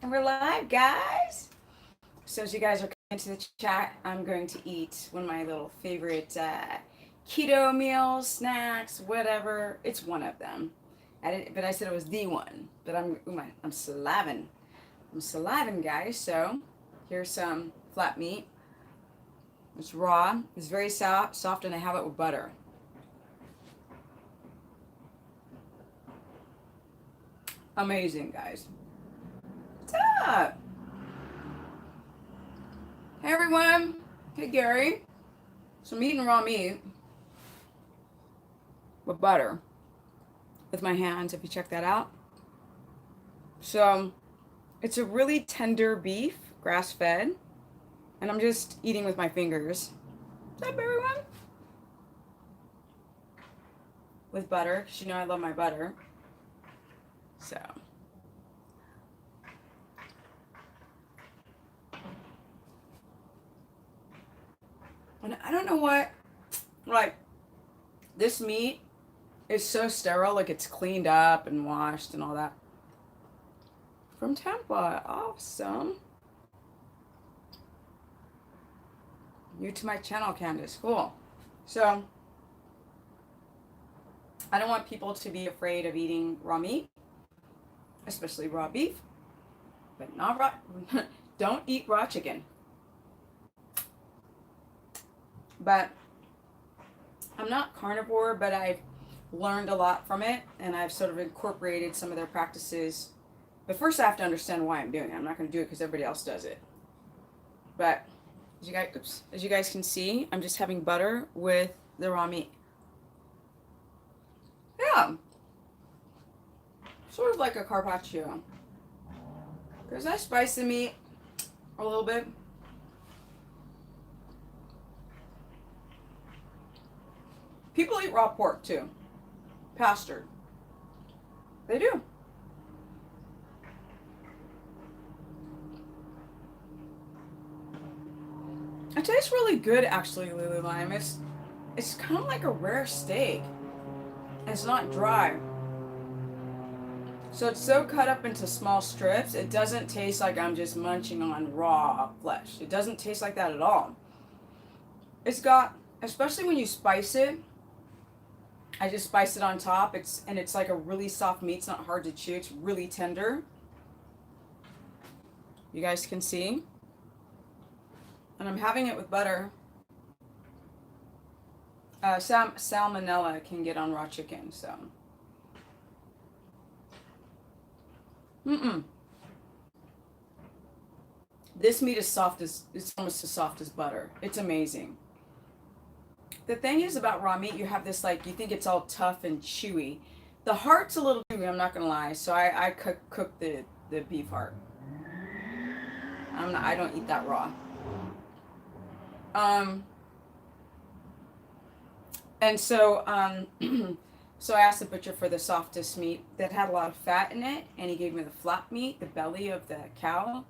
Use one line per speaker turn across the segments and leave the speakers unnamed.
And we're live, guys. So as you guys are coming into the chat, I'm going to eat one of my little favorite keto meals, snacks, whatever. It's one of them. But I said it was the one. But I'm saliving. I'm saliving, guys. So here's some flat meat. It's raw. It's very soft, and I have it with butter. Amazing, guys. What's up? Hey, everyone. Hey, Gary. So I'm eating raw meat with butter with my hands, if you check that out. So it's a really tender beef, grass-fed, and I'm just eating with my fingers. What's up, everyone? With butter, because you know I love my butter. So. And I don't know what, like, this meat is so sterile, like it's cleaned up and washed and all that. From Tampa, awesome. New to my channel, Candace, cool. So, I don't want people to be afraid of eating raw meat, especially raw beef, but not raw, don't eat raw chicken. But I'm not carnivore, but I've learned a lot from it, and I've sort of incorporated some of their practices. But first I have to understand why I'm doing it. I'm not going to do it because everybody else does it. But as you guys can see, I'm just having butter with the raw meat. Yeah. Sort of like a carpaccio. Because I spice the meat a little bit. People eat raw pork too. Pastured. They do. It tastes really good, actually, Lily Lime. It's kind of like a rare steak. It's not dry. So it's so cut up into small strips, it doesn't taste like I'm just munching on raw flesh. It doesn't taste like that at all. It's got, especially when you spice it, I just spice it on top. It's like a really soft meat. It's not hard to chew. It's really tender. You guys can see. And I'm having it with butter. Salmonella can get on raw chicken, so. This meat is it's almost as soft as butter. It's amazing. The thing is about raw meat, you have this, like, you think it's all tough and chewy. The heart's a little chewy, I'm not gonna lie. So I cook the beef heart. I don't eat that raw. And so so I asked the butcher for the softest meat that had a lot of fat in it, and he gave me the flat meat, the belly of the cow,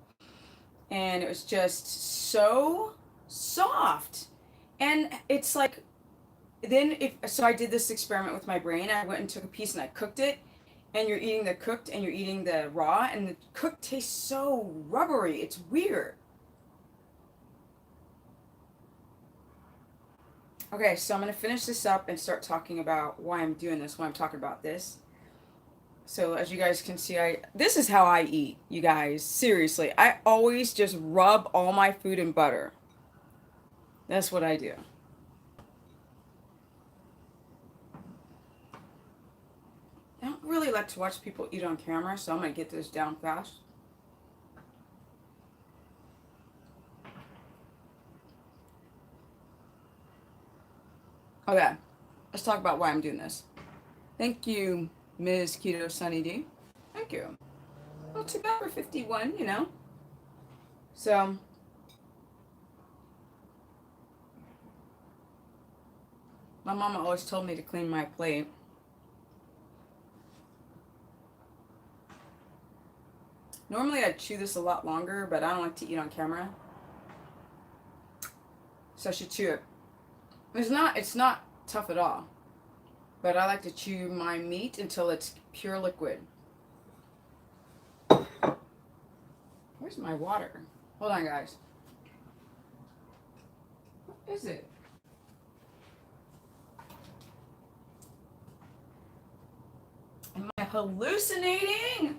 and it was just so soft. And it's like, so I did this experiment with my brain. I went and took a piece and I cooked it, and you're eating the cooked and you're eating the raw, and the cooked tastes so rubbery. It's weird. Okay, so I'm going to finish this up and start talking about why I'm doing this, why I'm talking about this. So as you guys can see, this is how I eat, you guys. Seriously, I always just rub all my food in butter. That's what I do. I don't really like to watch people eat on camera, so I'm going to get this down fast. Okay, let's talk about why I'm doing this. Thank you, Ms. Keto Sunny D. Thank you. Not too bad for 51, you know. So, my mama always told me to clean my plate. Normally I'd chew this a lot longer, but I don't like to eat on camera. So I should chew it. It's not tough at all. But I like to chew my meat until it's pure liquid. Where's my water? Hold on, guys. What is it? Am I hallucinating?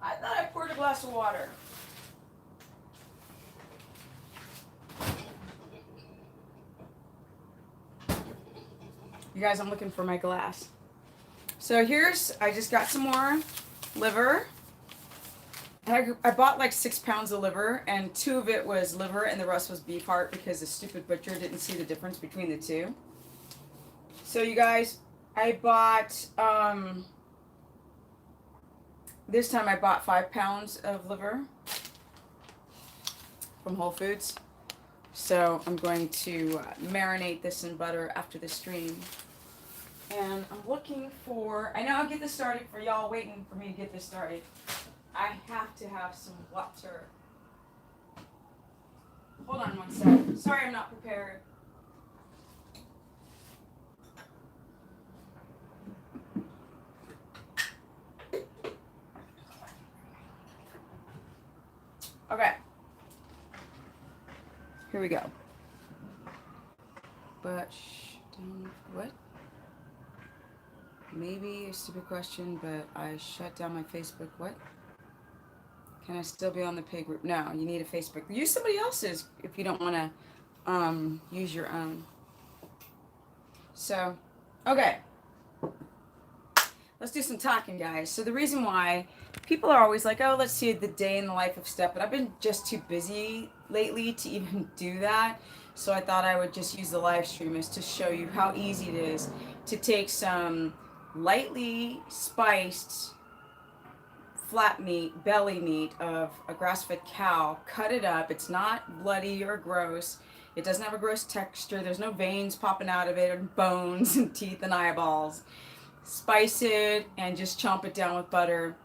I thought I poured a glass of water. You guys, I'm looking for my glass. So I just got some more liver. I bought like 6 pounds of liver, and 2 of it was liver and the rest was beef heart because the stupid butcher didn't see the difference between the two. So you guys, I bought, this time I bought 5 pounds of liver from Whole Foods. So I'm going to marinate this in butter after the stream. And I'm looking for, I know I'll get this started for y'all waiting for me to get this started. I have to have some water. Hold on one sec. Sorry I'm not prepared. Okay. Here we go. But, what? Maybe a stupid question, but I shut down my Facebook. What? Can I still be on the pig group? No, you need a Facebook. Use somebody else's if you don't want to use your own. So, okay. Let's do some talking, guys. So the reason why people are always like, oh, let's see the day in the life of Steph, but I've been just too busy lately to even do that. So I thought I would just use the live stream as to show you how easy it is to take some lightly spiced flat meat, belly meat of a grass-fed cow, cut it up. It's not bloody or gross. It doesn't have a gross texture. There's no veins popping out of it or bones and teeth and eyeballs. Spice it and just chomp it down with butter.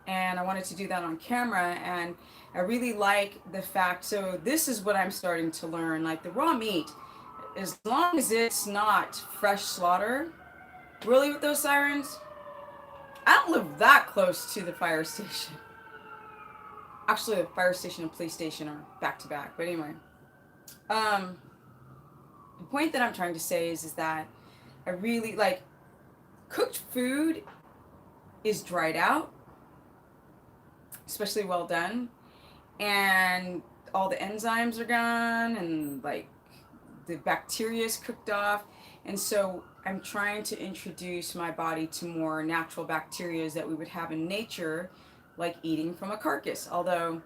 And I wanted to do that on camera, and I really like the fact, so this is what I'm starting to learn, like the raw meat, as long as it's not fresh slaughter, really with those sirens, I don't live that close to the fire station. Actually, the fire station and police station are back to back, but anyway. The point that I'm trying to say is that I really, like, cooked food is dried out, especially well done, and all the enzymes are gone, and like the bacteria is cooked off, and so I'm trying to introduce my body to more natural bacteria that we would have in nature, like eating from a carcass. Although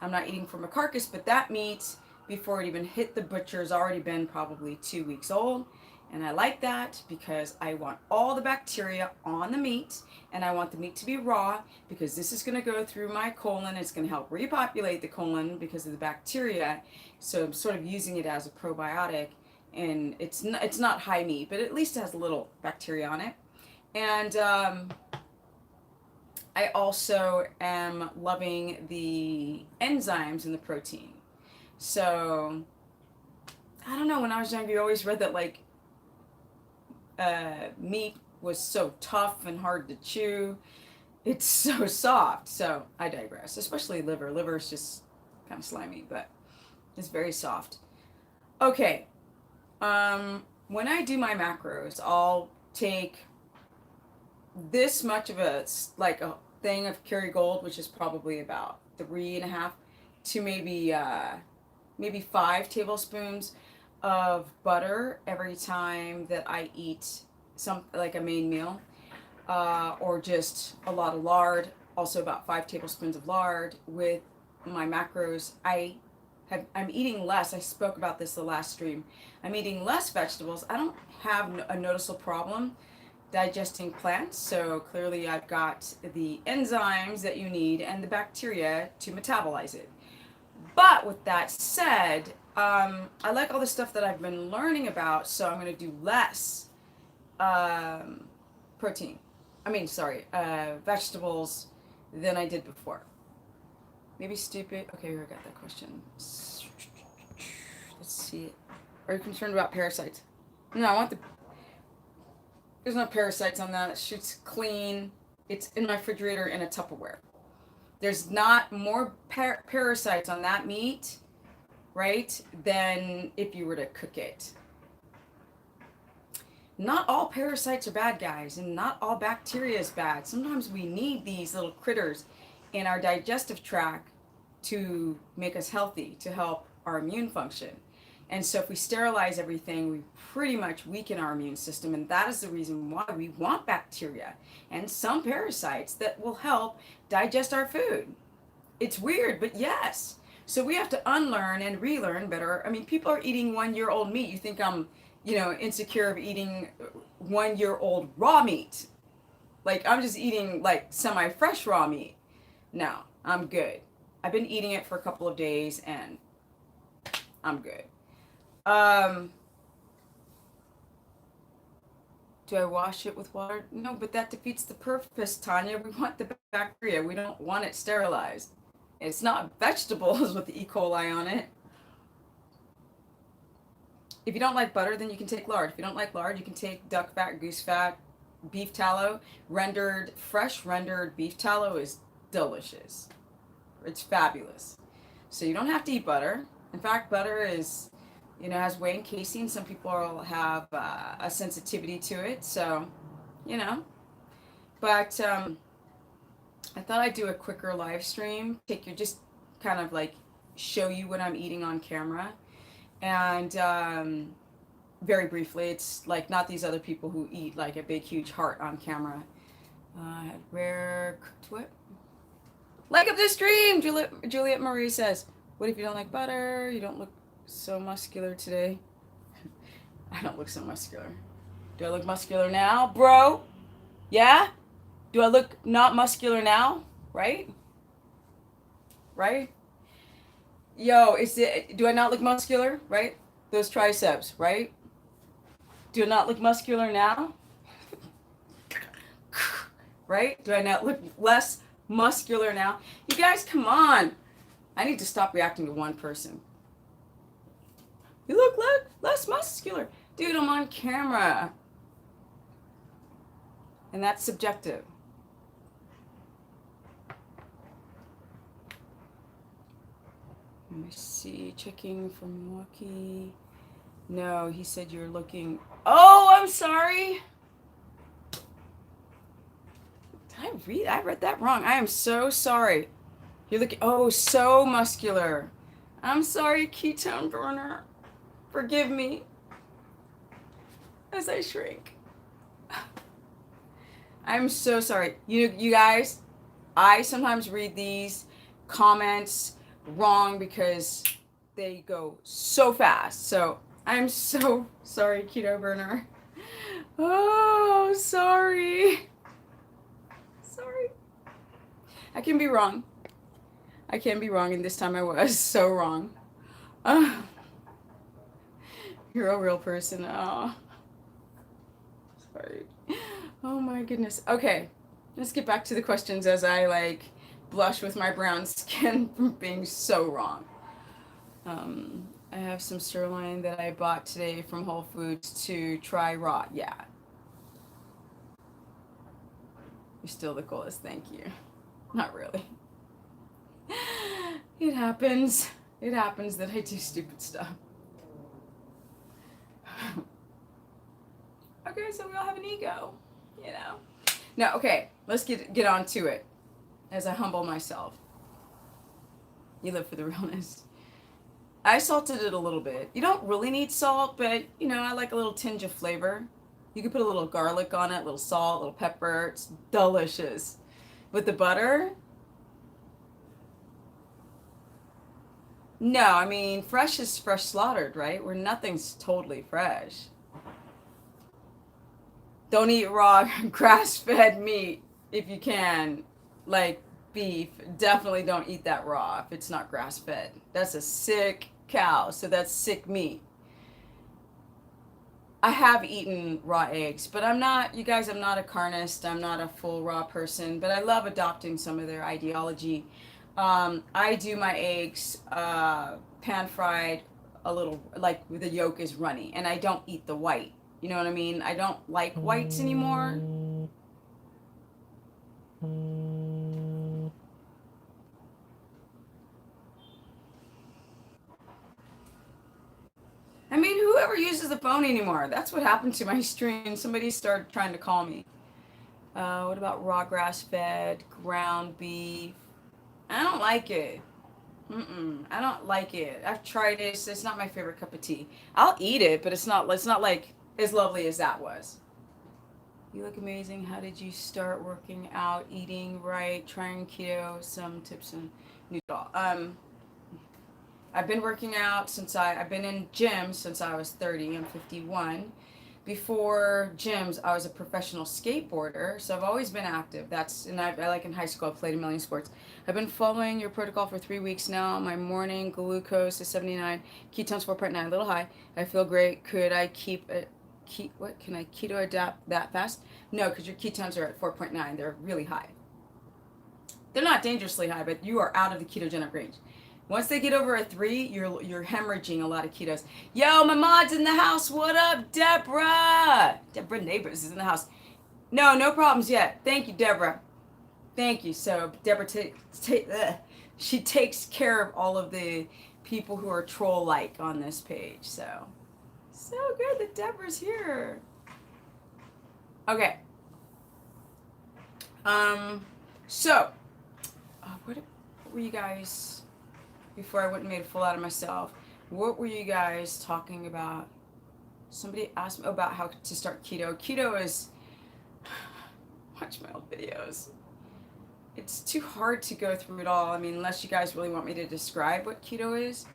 I'm not eating from a carcass, but that meat, before it even hit the butcher, has already been probably 2 weeks old. And I like that because I want all the bacteria on the meat, and I want the meat to be raw because this is going to go through my colon. It's going to help repopulate the colon because of the bacteria. So I'm sort of using it as a probiotic, and it's not high meat, but at least it has a little bacteria on it. And I also am loving the enzymes in the protein. So I don't know, when I was younger, you always read that like meat was so tough and hard to chew. It's so soft. So I digress. Especially liver. Liver is just kind of slimy, but it's very soft. Okay. When I do my macros, I'll take this much of a thing of Kerrygold, which is probably about 3.5 to maybe 5 tablespoons of butter every time that I eat like a main meal, or just a lot of lard, also about 5 tablespoons of lard with my macros. I'm eating less. I spoke about this the last stream. I'm eating less vegetables. I don't have a noticeable problem digesting plants, so clearly I've got the enzymes that you need and the bacteria to metabolize it. But with that said, I like all the stuff that I've been learning about, so I'm going to do less vegetables than I did before. Maybe stupid. Okay, I got that question. Let's see. Are you concerned about parasites? No, I want there's no parasites on that. It's clean. It's in my refrigerator in a Tupperware. There's not more parasites on that meat, right, than if you were to cook it. Not all parasites are bad, guys, and not all bacteria is bad. Sometimes we need these little critters in our digestive tract to make us healthy, to help our immune function. And so if we sterilize everything, we pretty much weaken our immune system. And that is the reason why we want bacteria and some parasites that will help digest our food. It's weird, but yes. So we have to unlearn and relearn better. I mean, people are eating 1 year old meat. You think I'm, insecure of eating 1 year old raw meat. Like, I'm just eating like semi fresh raw meat. No, I'm good. I've been eating it for a couple of days and I'm good. Do I wash it with water? No, but that defeats the purpose, Tanya. We want the bacteria. We don't want it sterilized. It's not vegetables with the E. coli on it. If you don't like butter, then you can take lard. If you don't like lard, you can take duck fat, goose fat, beef tallow. Fresh rendered beef tallow is delicious. It's fabulous. So you don't have to eat butter. In fact, butter is, has whey and casein. Some people have a sensitivity to it. So, But I thought I'd do a quicker live stream. Just kind of like show you what I'm eating on camera. And very briefly, it's like not these other people who eat like a big, huge heart on camera. Rare cooked what? Like up this stream, Juliet Marie says. What if you don't like butter? You don't look so muscular today. I don't look so muscular. Do I look muscular now, bro? Yeah? Do I look not muscular now? Right? Right? Yo, do I not look muscular? Right? Those triceps, right? Do I not look muscular now? Right? Do I not look less muscular now? You guys, come on. I need to stop reacting to one person. You look less muscular. Dude, I'm on camera. And that's subjective. Let me see. Checking from Milwaukee. No, he said you're looking... Oh, I'm sorry. I read that wrong. I am so sorry. You're looking... Oh, so muscular. I'm sorry, ketone burner. Forgive me. As I shrink. I'm so sorry. You guys, I sometimes read these comments wrong because they go so fast. So I'm so sorry, keto burner. Oh, sorry. Sorry. I can be wrong. And this time I was so wrong. You're a real person. Oh. Sorry. Oh my goodness. Okay. Let's get back to the questions as I blush with my brown skin from being so wrong. I have some sirloin that I bought today from Whole Foods to try raw. Yeah. You're still the coolest. Thank you. Not really. It happens. It happens that I do stupid stuff. Okay, so we all have an ego, No, okay, let's get on to it as I humble myself. You live for the realness. I salted it a little bit. You don't really need salt, but, I like a little tinge of flavor. You can put a little garlic on it, a little salt, a little pepper. It's delicious. With the butter? No, I mean, fresh is fresh slaughtered, right? Where nothing's totally fresh. Don't eat raw grass-fed meat if you can, like beef. Definitely don't eat that raw if it's not grass-fed. That's a sick cow, so that's sick meat. I have eaten raw eggs, but I'm not a carnist. I'm not a full raw person, but I love adopting some of their ideology. I do my eggs pan-fried a little, like the yolk is runny, and I don't eat the white. You know what I mean? I don't like whites anymore. whoever uses the phone anymore? That's what happened to my stream. Somebody started trying to call me. What about raw grass-fed, ground beef? I don't like it. I don't like it. I've tried it. It's not my favorite cup of tea. I'll eat it, but it's not like as lovely as that was. You look amazing. How did you start working out, eating right, trying keto? Some tips and noodle. I've been working out I've been in gyms since I was 30. I'm 51. Before gyms, I was a professional skateboarder, so I've always been active. I like in high school, I played a million sports. I've been following your protocol for 3 weeks now. My morning glucose is 79, ketones 4.9, a little high. I feel great. Could I can I keto adapt that fast? No, because your ketones are at 4.9. They're really high. They're not dangerously high, but you are out of the ketogenic range. Once they get over a 3, you're hemorrhaging a lot of ketos. Yo, my mod's in the house. What up, Deborah? Deborah Neighbors is in the house. No problems yet. Thank you, Deborah. Thank you. So Deborah, she takes care of all of the people who are troll-like on this page. So good that Deborah's here. Okay. What were you guys? Before I went and made a fool out of myself, what were you guys talking about? Somebody asked me about how to start keto. Keto is, watch my old videos. It's too hard to go through it all. I mean, unless you guys really want me to describe what keto is.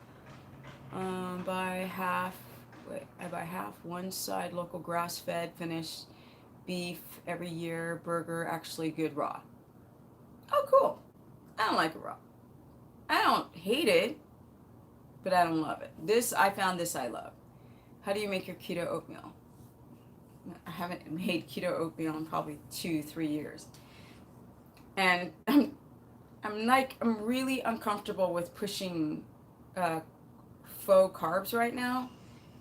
I buy half, one side local grass-fed, finished beef every year, burger, actually good raw. Oh, cool. I don't like it raw. I don't hate it, but I don't love it. I found this I love. How do you make your keto oatmeal? I haven't made keto oatmeal in probably 2-3 years. And I'm really uncomfortable with pushing faux carbs right now,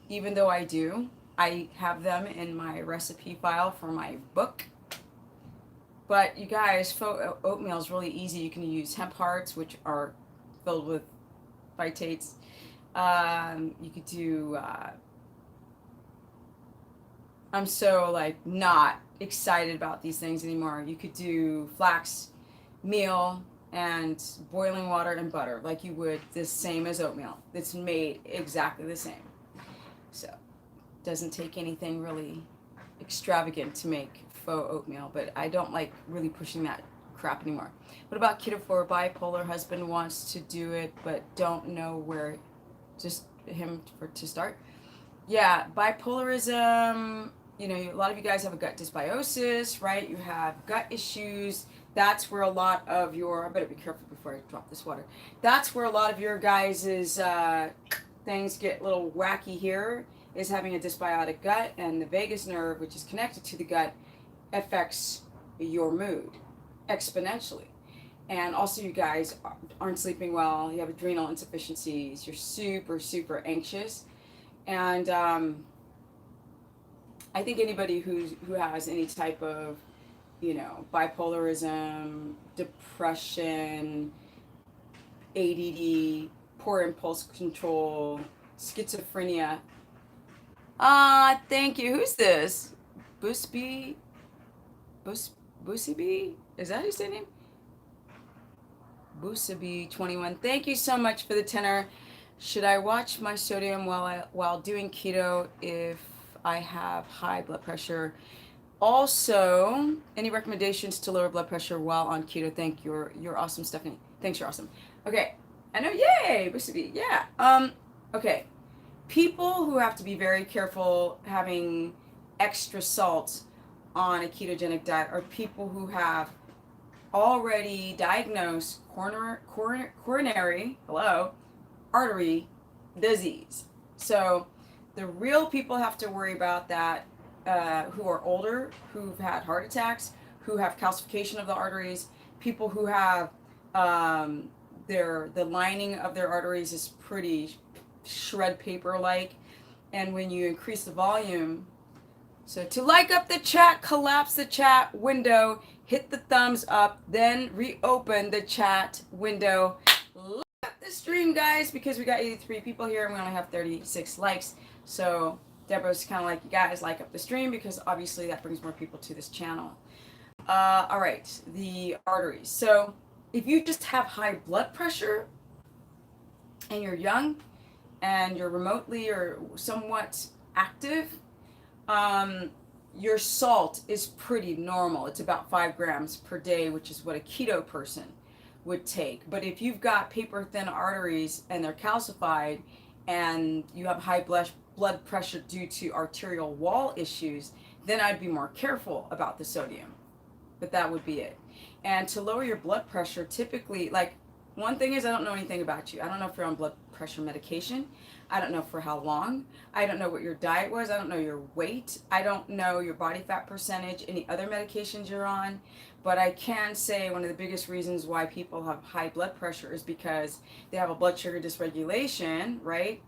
even though I do. I have them in my recipe file for my book. But you guys, faux oatmeal is really easy. You can use hemp hearts, which are filled with phytates. You could do, I'm so not excited about these things anymore. You could do flax meal and boiling water and butter like you would the same as oatmeal. It's made exactly the same. So doesn't take anything really extravagant to make faux oatmeal, but I don't like really pushing that crap anymore. What about keto for bipolar? Husband wants to do it but don't know where, just him to start. Yeah, bipolarism, a lot of you guys have a gut dysbiosis, right? You have gut issues. That's where a lot of I better be careful before I drop this water. That's where a lot of your guys' things get a little wacky here, is having a dysbiotic gut, and the vagus nerve, which is connected to the gut, affects your mood exponentially. And also you guys aren't sleeping well, you have adrenal insufficiencies, you're super, super anxious. And I think anybody who has any type of, bipolarism, depression, ADD, poor impulse control, schizophrenia. Thank you. Who's this? Busby? Is that his name? Busaby21. Thank you so much for the tenor. Should I watch my sodium while doing keto if I have high blood pressure? Also, any recommendations to lower blood pressure while on keto? Thank you. You're awesome, Stephanie. Thanks, you're awesome. Okay. I know, yay, Busaby. Yeah. Okay. People who have to be very careful having extra salt on a ketogenic diet are people who have already diagnosed coronary artery disease. So the real people have to worry about that, who are older, who've had heart attacks, who have calcification of the arteries, people who have the lining of their arteries is pretty shred paper like, and when you increase the volume. So to like up the chat, collapse the chat window, hit the thumbs up, then reopen the chat window. Like up the stream, guys, because we got 83 people here and we only have 36 likes. So Deborah's kind of like, you guys like up the stream because obviously that brings more people to this channel. All right, the arteries. So if you just have high blood pressure and you're young and you're remotely or somewhat active, your salt is pretty normal. It's about 5 grams per day, which is what a keto person would take. But if you've got paper thin arteries and they're calcified and you have high blood pressure due to arterial wall issues, then I'd be more careful about the sodium. But that would be it. And to lower your blood pressure, typically, like, one thing is, I don't know anything about you. I don't know if you're on blood pressure medication. I don't know for how long. I don't know what your diet was. I don't know your weight. I don't know your body fat percentage, any other medications you're on. But I can say one of the biggest reasons why people have high blood pressure is because they have a blood sugar dysregulation, right?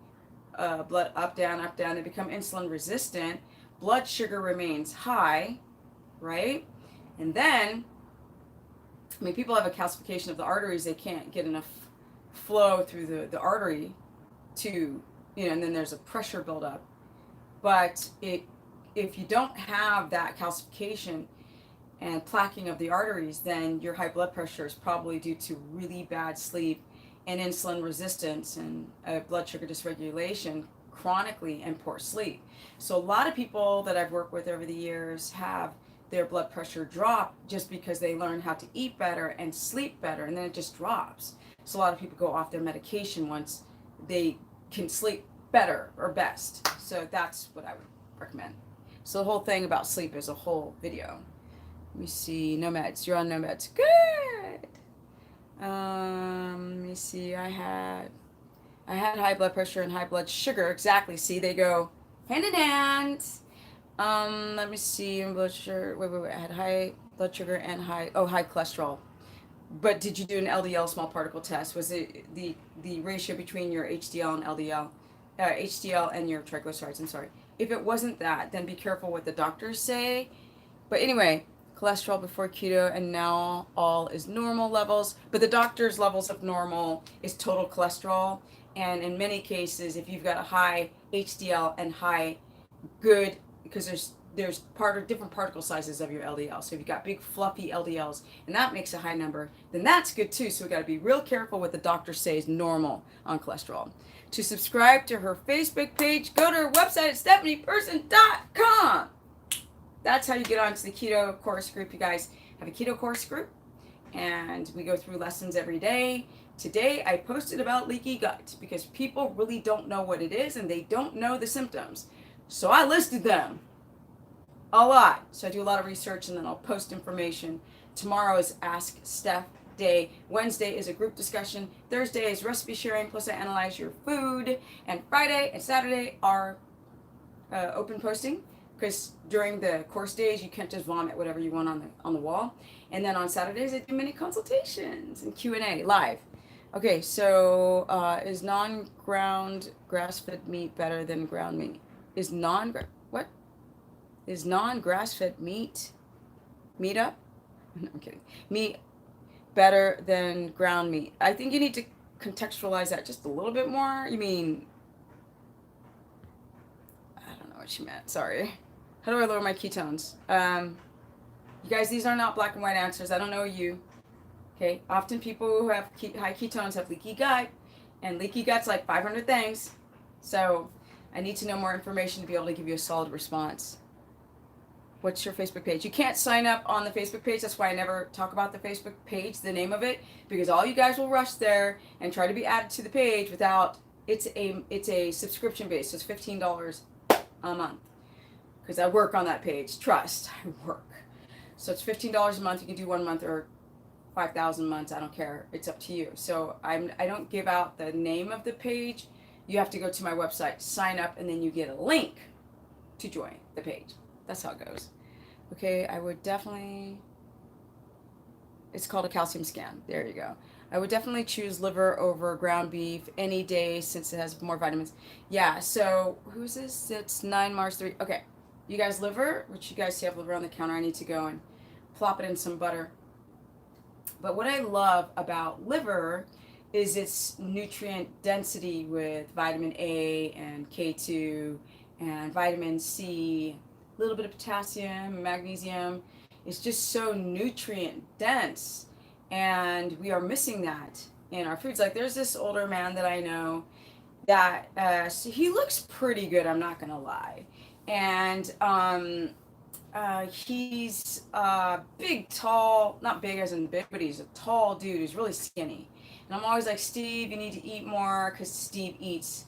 Blood up, down, they become insulin resistant. Blood sugar remains high, right? And then, I mean, people have a calcification of the arteries. They can't get enough flow through the artery to, and then there's a pressure buildup. But if you don't have that calcification and plaquing of the arteries, then your high blood pressure is probably due to really bad sleep and insulin resistance and blood sugar dysregulation chronically and poor sleep. So a lot of people that I've worked with over the years have their blood pressure drop just because they learn how to eat better and sleep better, and then it just drops. So a lot of people go off their medication once they can sleep better or best. So that's what I would recommend. So the whole thing about sleep is a whole video. Let me see. No meds. You're on no meds. Good. Let me see. I had high blood pressure and high blood sugar. Exactly. See, they go hand in hand. Let me see. Blood sugar. Wait. I had high blood sugar and high cholesterol. But did you do an LDL small particle test? Was it the ratio between your HDL and LDL, HDL and your triglycerides? I'm sorry. If it wasn't that, then be careful what the doctors say. But anyway, cholesterol before keto, and now all is normal levels. But the doctor's levels of normal is total cholesterol. And in many cases, if you've got a high HDL and high good, because there's different particle sizes of your LDL. So if you've got big fluffy LDLs and that makes a high number, then that's good too. So we got to be real careful what the doctor says normal on cholesterol. To subscribe to her Facebook page, go to her website at stephanieperson.com. That's how you get onto the keto course group. You guys have a keto course group, and we go through lessons every day. Today I posted about leaky gut because people really don't know what it is and they don't know the symptoms. So I listed them a lot. So I do a lot of research and then I'll post information. Tomorrow is Ask Steph Day. Wednesday is a group discussion. Thursday is recipe sharing, plus I analyze your food. And Friday and Saturday are open posting, because during the course days you can't just vomit whatever you want on the wall. And then on Saturdays I do mini consultations and Q&A live. Okay, so is non-ground grass-fed meat better than ground meat? Is non-grass-fed meat up? No, I'm kidding. Meat better than ground meat? I think you need to contextualize that just a little bit more. You mean, I don't know what she meant. Sorry. How do I lower my ketones? You guys, these are not black and white answers. I don't know you. Okay. Often people who have high ketones have leaky gut, and leaky gut's like 500 things. So I need to know more information to be able to give you a solid response. What's your Facebook page? You can't sign up on the Facebook page. That's why I never talk about the Facebook page, the name of it, because all you guys will rush there and try to be added to the page without, it's a subscription base. So it's $15 a month, because I work on that page. Trust, I work. So it's $15 a month. You can do 1 month or 5,000 months. I don't care. It's up to you. So I don't give out the name of the page. You have to go to my website, sign up, and then you get a link to join the page. That's how it goes. Okay, I would definitely, it's called a calcium scan. There you go. I would definitely choose liver over ground beef any day since it has more vitamins. Yeah, so who's this? It's 9 Mars 3. Okay, you guys, liver, which you guys see I have liver on the counter. I need to go and plop it in some butter. But what I love about liver is its nutrient density with vitamin A and K2 and vitamin C, a little bit of potassium, magnesium. It's just so nutrient dense, and we are missing that in our foods. Like there's this older man that I know that so he looks pretty good. I'm not gonna lie, and he's big, tall, not big as in big, but he's a tall dude who's really skinny. And I'm always like, Steve, you need to eat more, because Steve eats,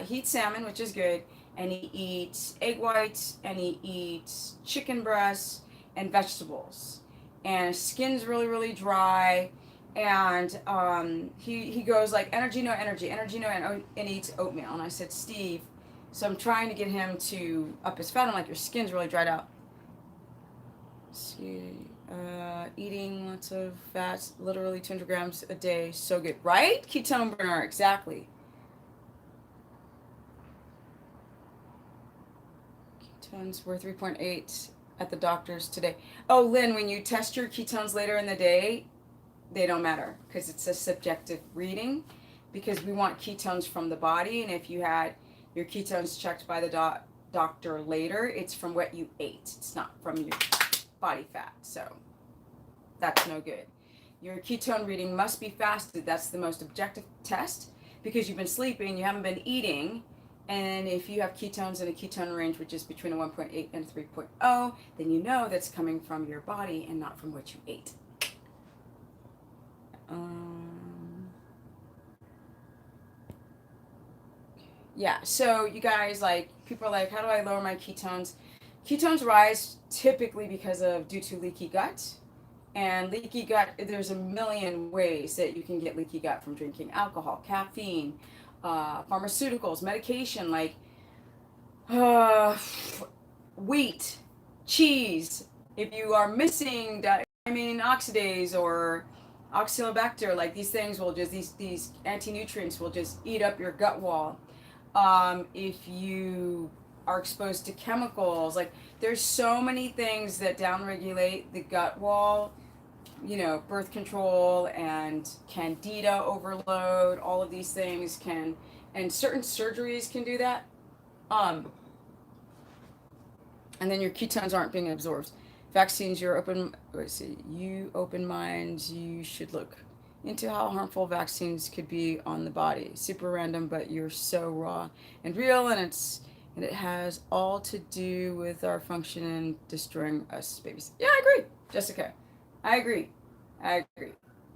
he eats salmon, which is good, and he eats egg whites, and he eats chicken breasts and vegetables. And his skin's really, really dry. And he goes like, energy, no energy, energy, no energy, and eats oatmeal. And I said, Steve, so I'm trying to get him to up his fat. I'm like, your skin's really dried out. Eating lots of fats, literally 200 grams a day, so good, right? Ketone burner, exactly. Ketones were 3.8 at the doctor's today. Oh, Lynn, when you test your ketones later in the day, they don't matter because it's a subjective reading, because we want ketones from the body, and if you had your ketones checked by the doctor later, it's from what you ate. It's not from your body fat, so that's no good. Your ketone reading must be fasted. That's the most objective test, because you've been sleeping, you haven't been eating, and if you have ketones in a ketone range which is between a 1.8 and 3.0, then you know that's coming from your body and not from what you ate. Yeah, so you guys, like, people are like, how do I lower my ketones? Ketones rise typically due to leaky gut. And leaky gut, there's a million ways that you can get leaky gut, from drinking alcohol, caffeine, pharmaceuticals, medication, like wheat, cheese. If you are missing thiamine oxidase or oxalobacter, like these things will just, these anti-nutrients will just eat up your gut wall. If you are exposed to chemicals, like there's so many things that downregulate the gut wall, birth control and candida overload, all of these things can, and certain surgeries can do that. And then your ketones aren't being absorbed. Vaccines, you open minds, you should look into how harmful vaccines could be on the body. Super random, but you're so raw and real, and it has all to do with our function in destroying us babies. Yeah, I agree, Jessica. I agree.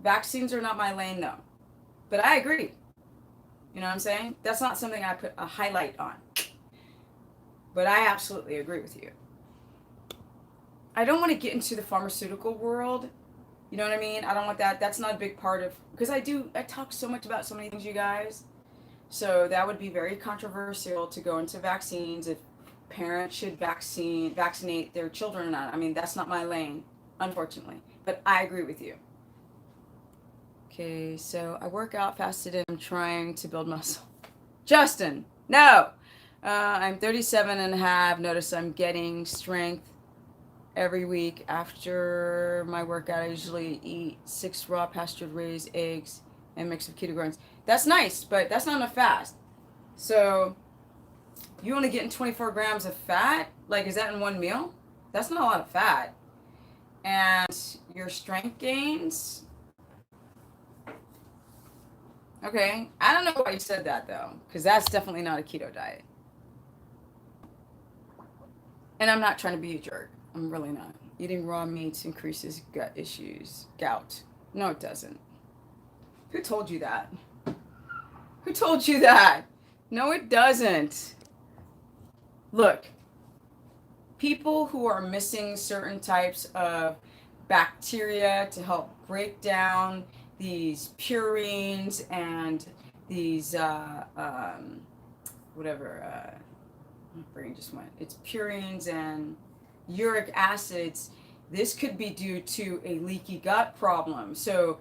Vaccines are not my lane though, but I agree. You know what I'm saying? That's not something I put a highlight on, but I absolutely agree with you. I don't want to get into the pharmaceutical world. You know what I mean? I don't want that. That's not a big part of, because I talk so much about so many things, you guys. So that would be very controversial to go into vaccines, if parents should vaccinate their children or not. I mean, that's not my lane, unfortunately. But I agree with you. Okay, so I work out fasted and I'm trying to build muscle. Justin, no! I'm 37 and have noticed I'm getting strength every week. After my workout, I usually eat 6 raw pastured raised eggs and mix of keto grains. That's nice, but that's not enough fast. So you only getting 24 grams of fat? Like, is that in one meal? That's not a lot of fat. And your strength gains? Okay, I don't know why you said that though, because that's definitely not a keto diet. And I'm not trying to be a jerk. I'm really not. Eating raw meats increases gut issues. Gout. No, it doesn't. Who told you that? Who told you that? No, it doesn't. Look, people who are missing certain types of bacteria to help break down these purines and these whatever, my brain just went. It's purines and uric acids. This could be due to a leaky gut problem. So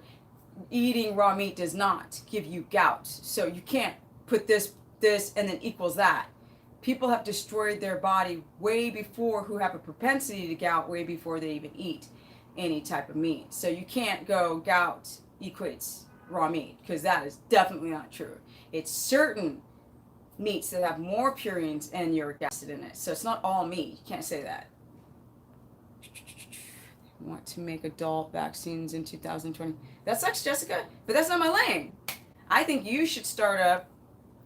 eating raw meat does not give you gout. So you can't put this and then equals that. People have destroyed their body way before, who have a propensity to gout, way before they even eat any type of meat. So you can't go gout equates raw meat, because that is definitely not true. It's certain meats that have more purines and uric acid in it. So it's not all meat. You can't say that. Want to make adult vaccines in 2020. That sucks, Jessica, but that's not my lane. I think you should start up,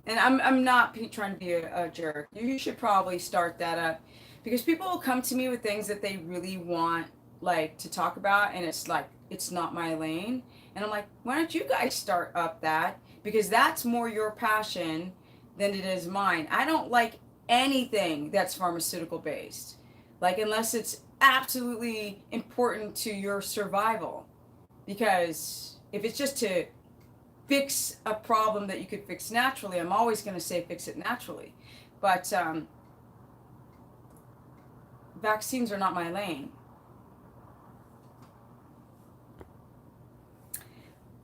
and I'm not trying to be a jerk. You should probably start that up, because people will come to me with things that they really want, like, to talk about, and it's like, it's not my lane. And I'm like, why don't you guys start up that? Because that's more your passion than it is mine. I don't like anything that's pharmaceutical based, like, unless it's absolutely important to your survival. Because if it's just to fix a problem that you could fix naturally, I'm always going to say fix it naturally. But vaccines are not my lane.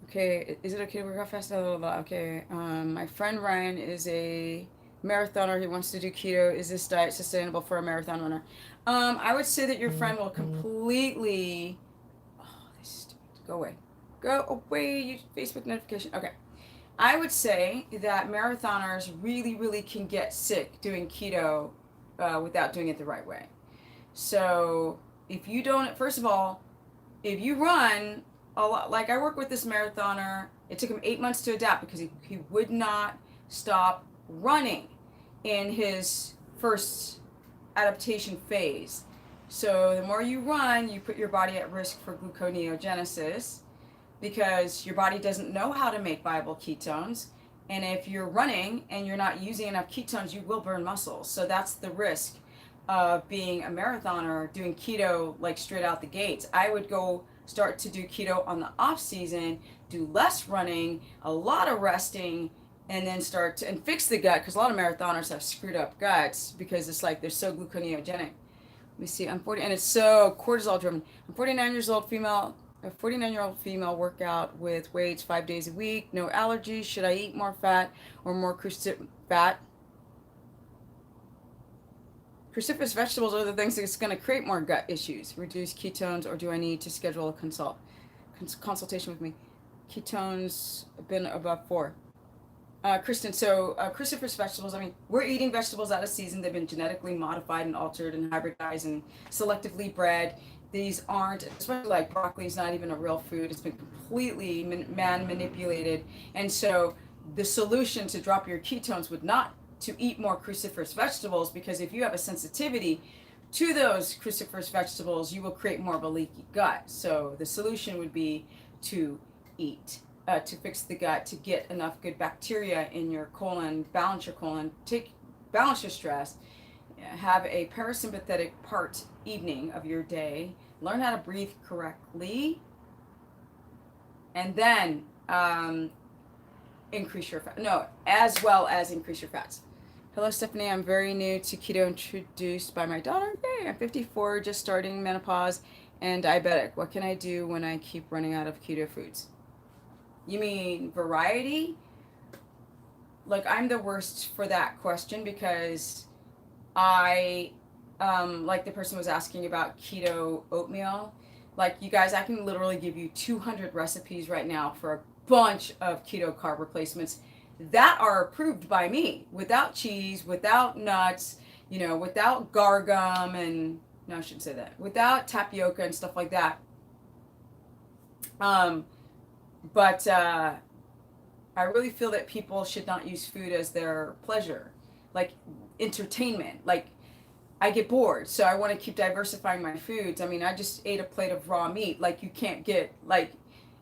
Okay, is it okay to work out fast? Okay, my friend Ryan is a marathoner. He wants to do keto. Is this diet sustainable for a marathon runner? I would say that your friend will completely. Oh, this is stupid. Go away. Go away, you Facebook notification. Okay. I would say that marathoners really, really can get sick doing keto without doing it the right way. So if you don't, first of all, if you run a lot, like I work with this marathoner, it took him 8 months to adapt because he would not stop running in his first adaptation phase. So the more you run, you put your body at risk for gluconeogenesis, because your body doesn't know how to make viable ketones. And if you're running and you're not using enough ketones, you will burn muscles. So that's the risk of being a marathoner doing keto like straight out the gates. I would go start to do keto on the off season, do less running, a lot of resting, and then start to, and fix the gut, because a lot of marathoners have screwed up guts because it's like they're so gluconeogenic. Let me see, I'm 40, and it's so cortisol driven. I'm 49 years old, female, a 49-year-old female, workout with weights 5 days a week, no allergies. Should I eat more fat or more fat? Cruciferous vegetables are the things that's going to create more gut issues. Reduce ketones, or do I need to schedule a consultation with me? Ketones have been above 4. Kristen, so cruciferous vegetables, I mean, we're eating vegetables out of season. They've been genetically modified and altered and hybridized and selectively bred. These aren't, especially like broccoli is not even a real food. It's been completely man manipulated. And so the solution to drop your ketones would not to eat more cruciferous vegetables, because if you have a sensitivity to those cruciferous vegetables, you will create more of a leaky gut. So the solution would be to eat, to fix the gut, to get enough good bacteria in your colon, balance your colon, balance your stress, have a parasympathetic part evening of your day, learn how to breathe correctly, and then increase your fat. No, as well as increase your fats. Hello, Stephanie. I'm very new to keto, introduced by my daughter. Hey, I'm 54, just starting menopause, and diabetic. What can I do when I keep running out of keto foods? You mean variety? Like, I'm the worst for that question, because I, like the person was asking about keto oatmeal. Like, you guys, I can literally give you 200 recipes right now for a bunch of keto carb replacements that are approved by me, without cheese, without nuts, without gargum, and no, I shouldn't say that, without tapioca and stuff like that. But I really feel that people should not use food as their pleasure, like entertainment. Like, I get bored, so I want to keep diversifying my foods. I mean, I just ate a plate of raw meat. Like, you can't get, like,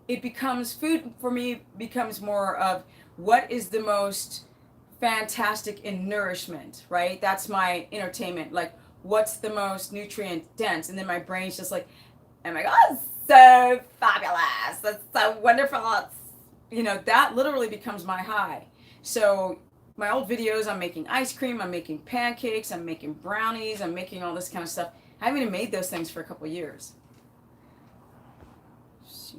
it becomes, food for me becomes more of what is the most fantastic in nourishment, right? That's my entertainment. Like, what's the most nutrient dense? And then my brain's just like, oh my God, it's so fabulous. That's so wonderful. That literally becomes my high. So my old videos, I'm making ice cream, I'm making pancakes, I'm making brownies, I'm making all this kind of stuff. I haven't even made those things for a couple years. So,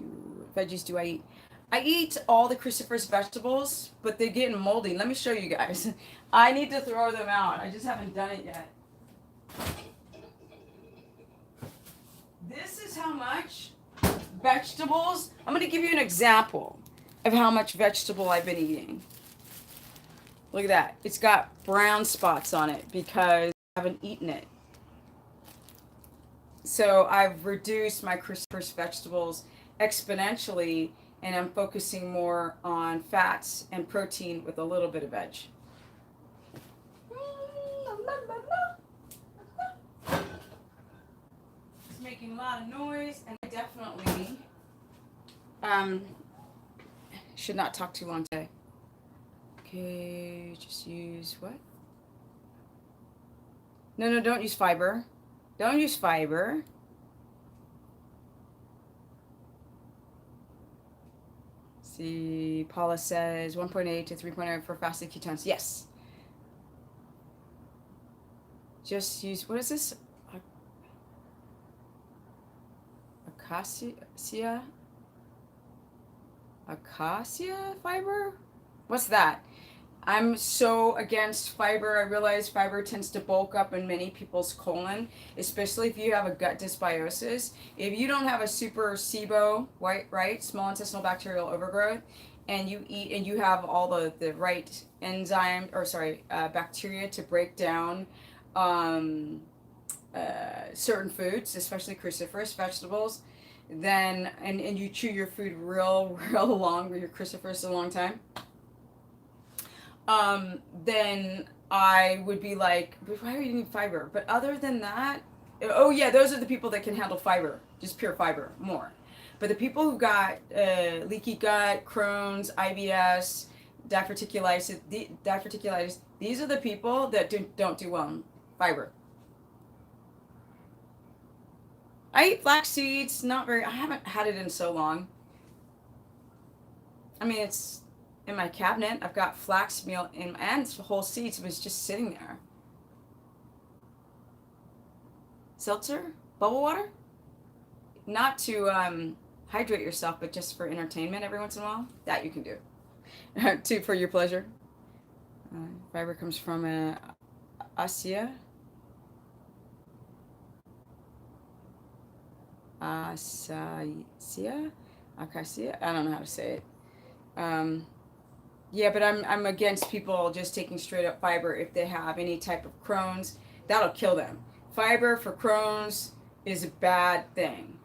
veggies do I eat? I eat all the cruciferous vegetables, but they're getting moldy. Let me show you guys. I need to throw them out. I just haven't done it yet. This is how much vegetables. I'm going to give you an example. of how much vegetable I've been eating. Look at that. It's got brown spots on it because I haven't eaten it. So I've reduced my cruciferous vegetables exponentially, and I'm focusing more on fats and protein with a little bit of veg. It's making a lot of noise, and I definitely should not talk too long today. Okay, just use what? No, don't use fiber. Don't use fiber. See, Paula says 1.8 to 3.0 for fasted ketones. Yes. Just use, what is this? Acacia fiber? What's that? I'm so against fiber. I realize fiber tends to bulk up in many people's colon, especially if you have a gut dysbiosis. If you don't have a super SIBO, right, small intestinal bacterial overgrowth, and you eat and you have all the right enzyme, or sorry, bacteria to break down certain foods, especially cruciferous vegetables, then and you chew your food real long, or your cruciferous a long time, then I would be like, why are you eating fiber? But other than that, oh yeah, those are the people that can handle fiber, just pure fiber, more. But the people who got leaky gut, Crohn's, IBS, diverticulitis, these are the people that don't do well on fiber. I eat flax seeds, I haven't had it in so long. I mean, it's in my cabinet. I've got flax meal and whole seeds. It was just sitting there. Seltzer? Bubble water? Not to hydrate yourself, but just for entertainment every once in a while. That you can do. Too, for your pleasure. Fiber comes from acacia. Acacia? I don't know how to say it. Yeah, but I'm against people just taking straight up fiber if they have any type of Crohn's. That'll kill them. Fiber for Crohn's is a bad thing.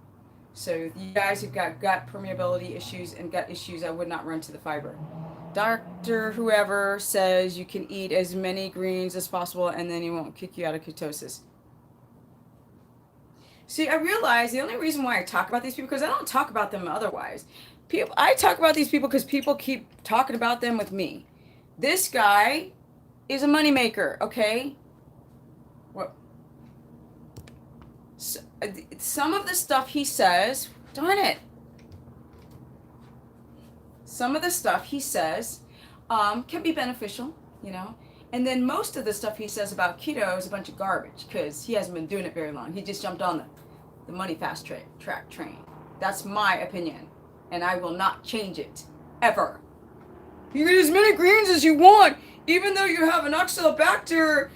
So you guys who've got gut permeability issues and gut issues, I would not run to the fiber. Dr. Whoever says you can eat as many greens as possible and then he won't kick you out of ketosis. See, I realize the only reason why I talk about these people, because I don't talk about them otherwise. I talk about these people because people keep talking about them with me. This guy is a moneymaker, okay? What? So, some of the stuff he says, darn it. Some of the stuff he says can be beneficial, you know? And then most of the stuff he says about keto is a bunch of garbage because he hasn't been doing it very long. He just jumped on the money fast track train. That's my opinion. And I will not change it. Ever. You can eat as many greens as you want, even though you have an oxalobacter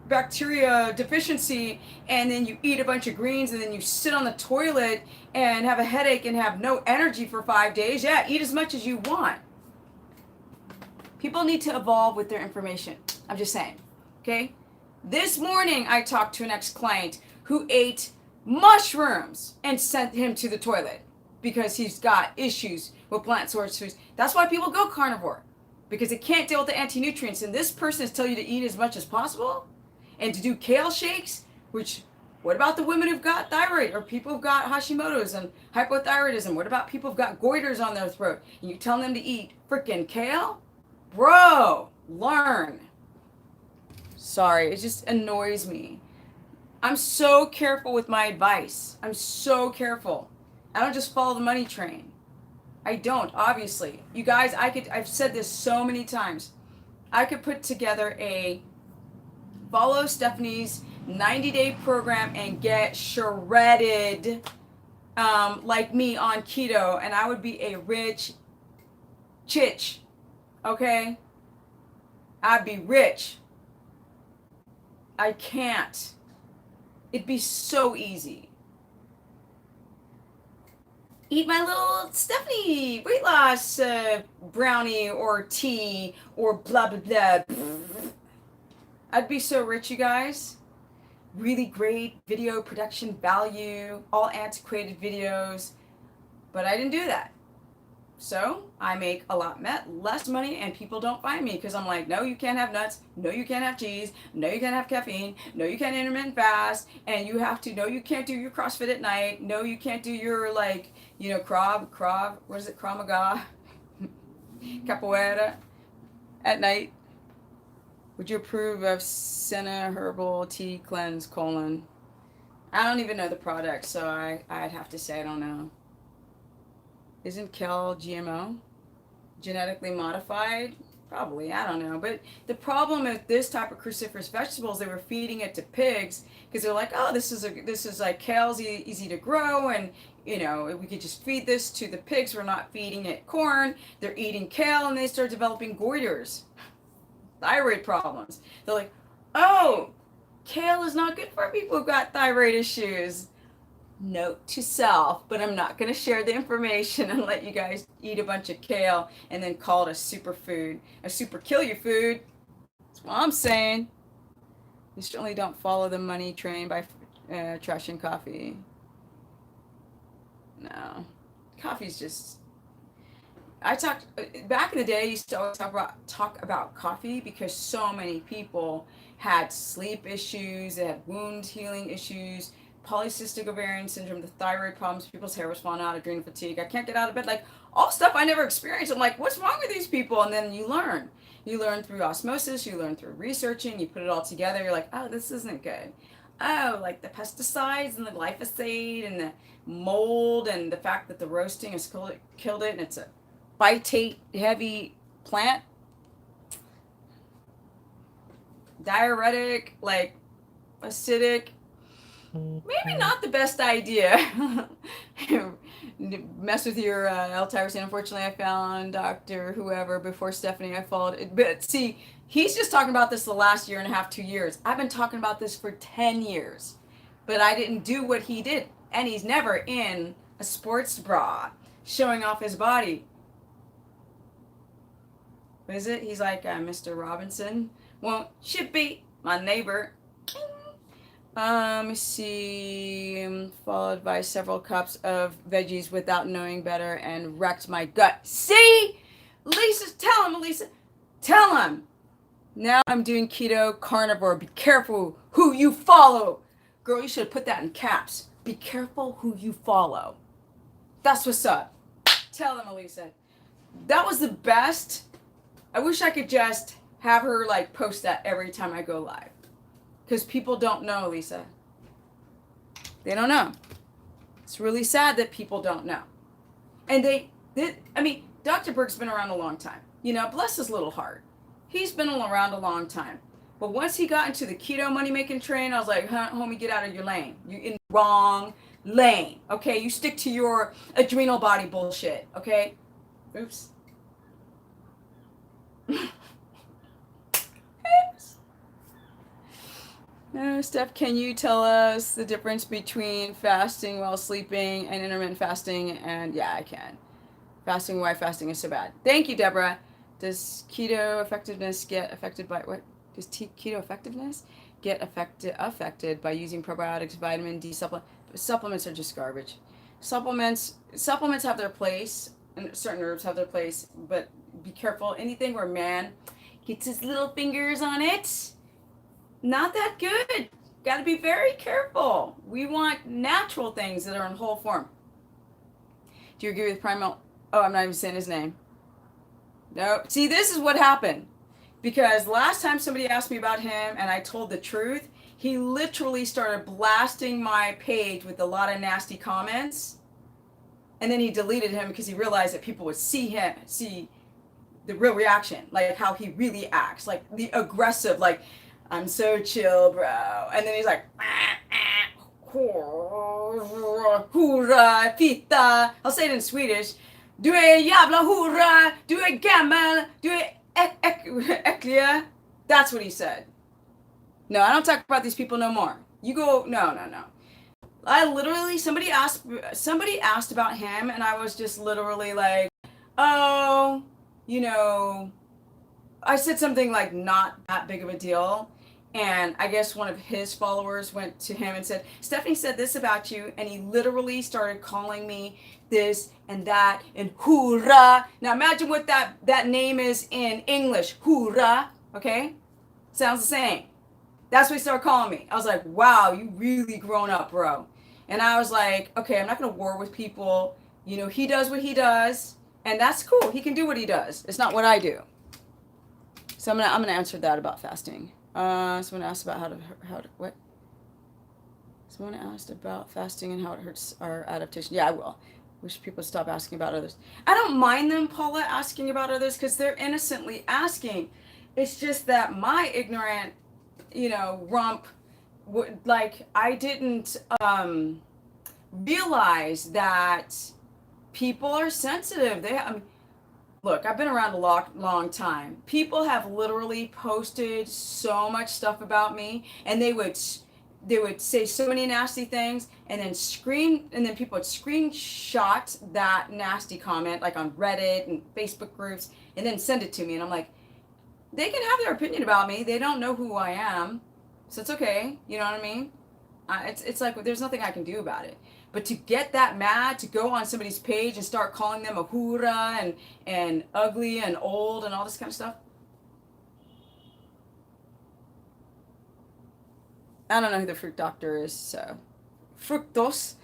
bacteria deficiency, and then you eat a bunch of greens, and then you sit on the toilet and have a headache and have no energy for 5 days. Yeah, eat as much as you want. People need to evolve with their information. I'm just saying. Okay? This morning, I talked to an ex-client who ate mushrooms and sent him to the toilet because he's got issues with plant source foods. That's why people go carnivore, because it can't deal with the anti-nutrients. And this person is telling you to eat as much as possible and to do kale shakes, which, what about the women who've got thyroid, or people who've got Hashimoto's and hypothyroidism? What about people who've got goiters on their throat? And you tell them to eat freaking kale? Bro, learn. Sorry, it just annoys me. I'm so careful with my advice. I'm so careful. I don't just follow the money train. I don't, obviously. You guys, I've said this so many times. I could put together a follow Stephanie's 90-day program and get shredded like me on keto, and I would be a rich chitch. Okay? I'd be rich. I can't. It'd be so easy. eat my little Stephanie weight loss brownie or tea or blah blah blah. I'd be so rich, you guys. Really great video production value, all antiquated videos, but I didn't do that. So I make a lot less money, and people don't find me because I'm like, no, you can't have nuts. No, you can't have cheese. No, you can't have caffeine. No, you can't intermittent fast. And you have to, no, you can't do your CrossFit at night. No, you can't do your, like, what is it, Krav Maga, Capoeira at night. Would you approve of Senna Herbal Tea Cleanse, colon? I don't even know the product, so I'd have to say I don't know. Isn't kale GMO? Genetically modified? Probably, I don't know. But the problem with this type of cruciferous vegetables, they were feeding it to pigs because they're like, oh, this is like kale's easy to grow, and you know, we could just feed this to the pigs. We're not feeding it corn. They're eating kale, and they start developing goiters, thyroid problems. They're like, oh, kale is not good for people who've got thyroid issues. Note to self, but I'm not going to share the information and let you guys eat a bunch of kale and then call it a superfood, a super kill your food. That's what I'm saying. You certainly don't follow the money train by trashing coffee. No, coffee's just. I talked back in the day. I used to always talk about coffee because so many people had sleep issues, they had wound healing issues, polycystic ovarian syndrome, the thyroid problems, people's hair was falling out, adrenal fatigue. I can't get out of bed, like all stuff I never experienced. I'm like, what's wrong with these people? And then you learn through osmosis, you learn through researching, you put it all together. You're like, oh, this isn't good. Oh, like the pesticides and the glyphosate and the mold and the fact that the roasting has killed it, and it's a phytate heavy plant, diuretic, like acidic. Maybe not the best idea. Mess with your L-tyrosine. Unfortunately, I found Dr. whoever before Stephanie. I followed it. But see, he's just talking about this the last year and a half, 2 years. I've been talking about this for 10 years. But I didn't do what he did. And he's never in a sports bra showing off his body. What is it? He's like Mr. Robinson. Won't you be my neighbor? Let me see. Followed by several cups of veggies without knowing better and wrecked my gut. See? Lisa, tell him, Elisa. Tell him. Now I'm doing keto carnivore. Be careful who you follow. Girl, you should have put that in caps. Be careful who you follow. That's what's up. Tell them, Elisa. That was the best. I wish I could just have her like post that every time I go live. Because people don't know, Lisa. They don't know. It's really sad that people don't know. And Dr. Berg's been around a long time. You know, bless his little heart. He's been around a long time. But once he got into the keto money-making train, I was like, homie, get out of your lane. You're in the wrong lane, okay? You stick to your adrenal body bullshit, okay? Oops. Steph, can you tell us the difference between fasting while sleeping and intermittent fasting? And yeah, I can. Fasting, why fasting is so bad. Thank you, Deborah. Does keto effectiveness get affected by what? Does keto effectiveness get affected by using probiotics, vitamin D supplements? Supplements are just garbage. Supplements have their place, and certain herbs have their place, but be careful. Anything where man gets his little fingers on it, not that good. Got to be very careful. We want natural things that are in whole form. Do you agree with Primal? Oh, I'm not even saying his name. No. See, this is what happened. Because last time somebody asked me about him and I told the truth, he literally started blasting my page with a lot of nasty comments. And then he deleted him because he realized that people would see the real reaction, like how he really acts, like the aggressive, like, I'm so chill, bro. And then he's like, hurra, fita. I'll say it in Swedish. Du är jävla hurra, du är gammal, du är äckliga. That's what he said. No, I don't talk about these people no more. You go, no. I literally, somebody asked about him, and I was just literally like, oh, you know, I said something like not that big of a deal. And I guess one of his followers went to him and said, Stephanie said this about you. And he literally started calling me this and that and hoorah. Now imagine what that name is in English. Hoorah. Okay? Sounds the same. That's what he started calling me. I was like, wow, you really grown up, bro. And I was like, okay, I'm not going to war with people. He does what he does. And that's cool. He can do what he does. It's not what I do. So I'm gonna answer that about fasting. Someone asked about what? Someone asked about fasting and how it hurts our adaptation. Yeah, I will. Wish people stop asking about others. I don't mind them, Paula, asking about others because they're innocently asking. It's just that my ignorant, rump, I didn't realize that people are sensitive. I mean, look, I've been around a long time. People have literally posted so much stuff about me, and they would say so many nasty things, and then people would screenshot that nasty comment, like on Reddit and Facebook groups, and then send it to me. And I'm like, they can have their opinion about me. They don't know who I am, so it's okay. You know what I mean? It's like there's nothing I can do about it. But to get that mad, to go on somebody's page and start calling them a hoorah and ugly and old and all this kind of stuff, I don't know who the fruit doctor is, so fructose.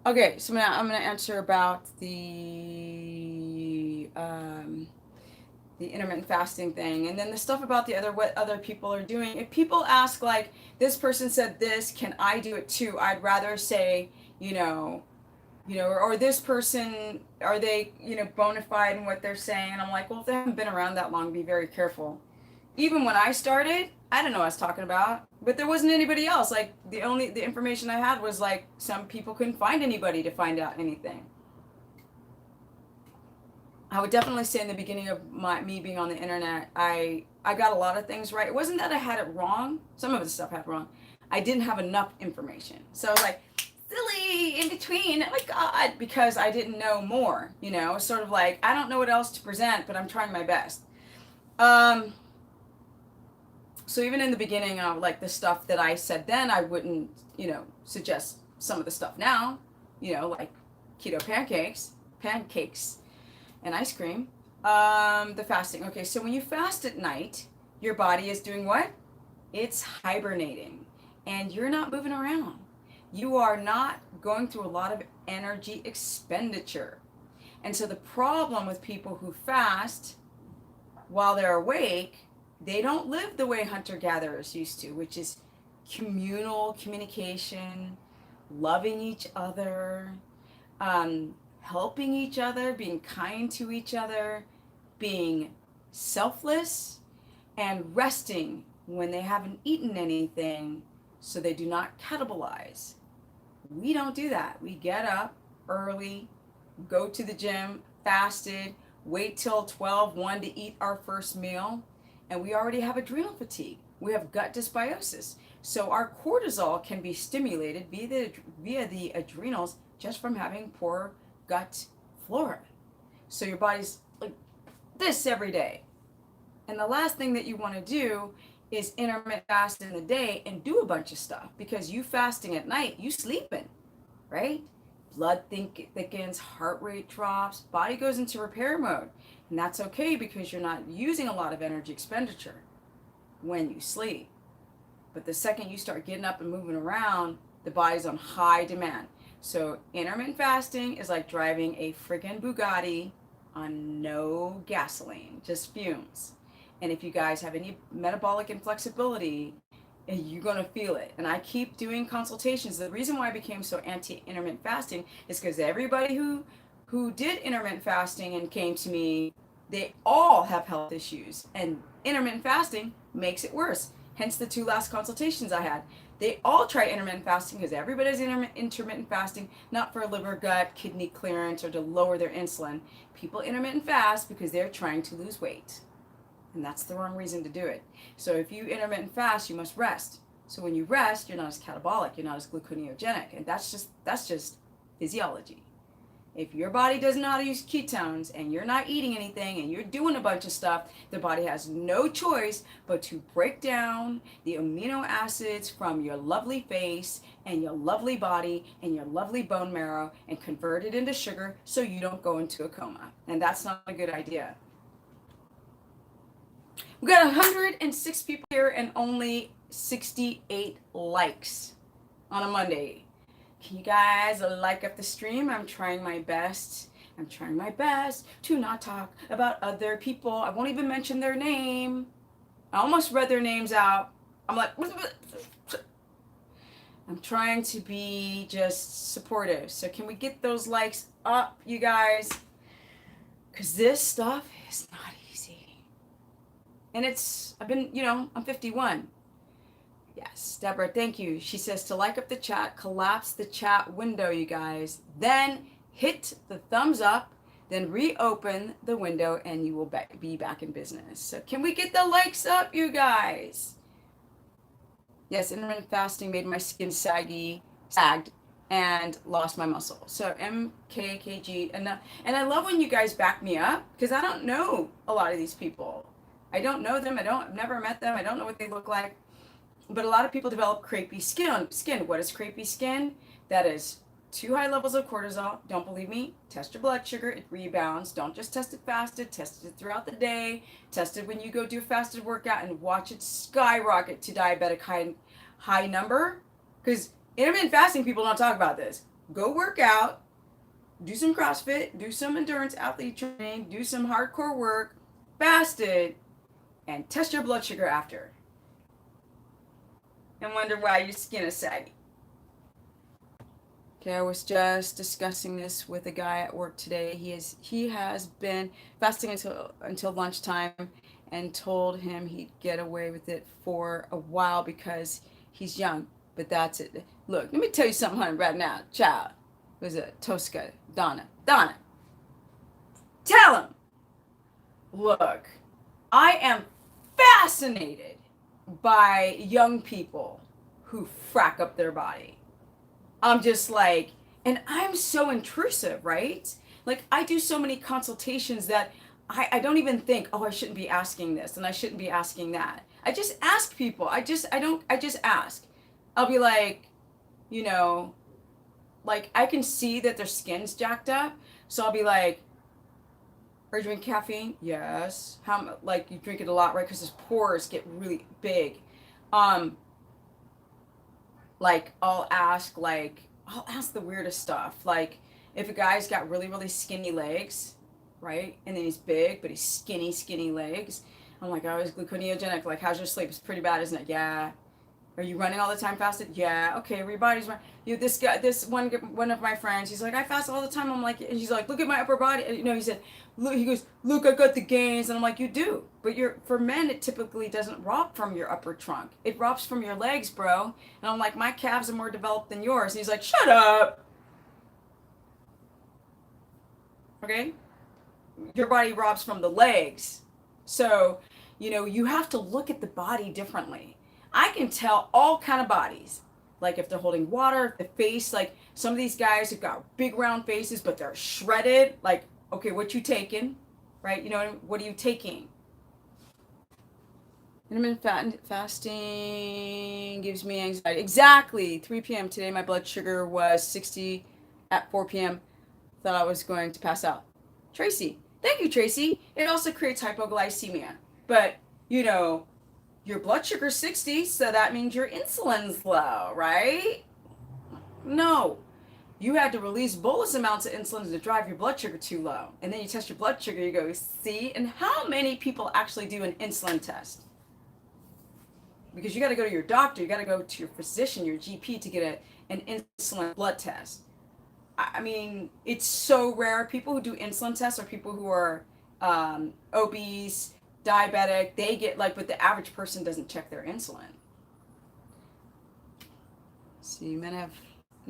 Okay, so I'm gonna answer about the intermittent fasting thing, and then the stuff about what other people are doing. If people ask like, this person said this, can I do it too? I'd rather say, or this person, are they, bona fide in what they're saying? And I'm like, well, if they haven't been around that long, be very careful. Even when I started, I didn't know what I was talking about, but there wasn't anybody else. Like the information I had was like, some people couldn't find anybody to find out anything. I would definitely say in the beginning of me being on the internet, I got a lot of things right. It wasn't that I had it wrong. Some of the stuff I had wrong. I didn't have enough information. So I was like, silly in between. Oh my God, because I didn't know more. Sort of like, I don't know what else to present, but I'm trying my best. So even in the beginning, like the stuff that I said then, I wouldn't, suggest some of the stuff now. Like keto pancakes. And ice cream. The fasting. Okay, so when you fast at night, your body is doing what? It's hibernating. And you're not moving around. You are not going through a lot of energy expenditure. And so the problem with people who fast while they're awake, they don't live the way hunter-gatherers used to, which is communal communication, loving each other, helping each other, being kind to each other, being selfless, and resting when they haven't eaten anything so they do not catabolize. We don't do that. We get up early, go to the gym, fasted, wait till 12:01 to eat our first meal, and we already have adrenal fatigue. We have gut dysbiosis. So our cortisol can be stimulated via the adrenals just from having poor gut flora. So your body's like this every day. And the last thing that you want to do is intermittent fast in the day and do a bunch of stuff, because you fasting at night, you sleeping, right? Blood thickens, heart rate drops, body goes into repair mode. And that's okay because you're not using a lot of energy expenditure when you sleep. But the second you start getting up and moving around, the body's on high demand. So intermittent fasting is like driving a friggin' Bugatti on no gasoline, just fumes. And if you guys have any metabolic inflexibility, you're going to feel it. And I keep doing consultations. The reason why I became so anti-intermittent fasting is because everybody who did intermittent fasting and came to me, they all have health issues. And intermittent fasting makes it worse. Hence the 2 last consultations I had. They all try intermittent fasting because everybody's intermittent fasting, not for liver, gut, kidney clearance, or to lower their insulin. People intermittent fast because they're trying to lose weight. And that's the wrong reason to do it. So if you intermittent fast, you must rest. So when you rest, you're not as catabolic, you're not as gluconeogenic, and that's just physiology. If your body does not use ketones and you're not eating anything and you're doing a bunch of stuff, the body has no choice but to break down the amino acids from your lovely face and your lovely body and your lovely bone marrow and convert it into sugar so you don't go into a coma. And that's not a good idea. We got 106 people here and only 68 likes on a Monday. Can you guys like up the stream? I'm trying my best. I'm trying my best to not talk about other people. I won't even mention their name. I almost read their names out. I'm like, I'm trying to be just supportive. So can we get those likes up, you guys? Because this stuff is not easy. And I've been, I'm 51. Yes, Deborah, thank you. She says to like up the chat, collapse the chat window, you guys. Then hit the thumbs up, then reopen the window, and you will be back in business. So can we get the likes up, you guys? Yes, intermittent fasting made my skin sagged, and lost my muscle. So MKKG, and I love when you guys back me up, because I don't know a lot of these people. I don't know them. I've never met them. I don't know what they look like. But a lot of people develop crepey skin. What is crepey skin? That is too high levels of cortisol. Don't believe me? Test your blood sugar. It rebounds. Don't just test it fasted. Test it throughout the day. Test it when you go do a fasted workout and watch it skyrocket to diabetic high number. Because intermittent fasting people don't talk about this. Go work out. Do some CrossFit. Do some endurance athlete training. Do some hardcore work. Fasted. And test your blood sugar after. And wonder why your skin is saggy. Okay, I was just discussing this with a guy at work today. He has been fasting until lunchtime, and told him he'd get away with it for a while because he's young. But that's it. Look, let me tell you something, honey, right now, child. Who's it? Tosca, Donna, tell him. Look, I am fascinated by young people who frack up their body. I'm just like, and I'm so intrusive, right? Like, I do so many consultations that I don't even think, oh, I shouldn't be asking this and I shouldn't be asking that. I just ask people. I just ask. I'll be like, like, I can see that their skin's jacked up. So I'll be like, are you drinking caffeine? Yes. How, like, you drink it a lot, right? Because his pores get really big. Like, I'll ask the weirdest stuff. Like, if a guy's got really, really skinny legs, right? And then he's big, but he's skinny legs. I'm like, oh, he's gluconeogenic. Like, how's your sleep? It's pretty bad, isn't it? Yeah. Are you running all the time fasted? Yeah. Okay, everybody's running. This one of my friends, he's like, I fast all the time. I'm like, and he's like, look at my upper body. He said, look, he goes, look, I got the gains. And I'm like, you do. But for men, it typically doesn't rot from your upper trunk. It rots from your legs, bro. And I'm like, my calves are more developed than yours. And he's like, shut up. Okay? Your body robs from the legs. So, you have to look at the body differently. I can tell all kind of bodies. Like if they're holding water, the face, like some of these guys have got big round faces, but they're shredded. Like, okay, what you taking? Right? What are you taking? Intermittent fasting gives me anxiety. Exactly. 3 p.m. today, my blood sugar was 60 at 4 p.m. Thought I was going to pass out. Tracy. Thank you, Tracy. It also creates hypoglycemia. But, your blood sugar's 60, so that means your insulin's low, right? No. You had to release bolus amounts of insulin to drive your blood sugar too low. And then you test your blood sugar, you go, see? And how many people actually do an insulin test? Because you got to go to your doctor, you got to go to your physician, your GP to get an insulin blood test. I mean, it's so rare. People who do insulin tests are people who are obese, diabetic. They get but the average person doesn't check their insulin. See, men have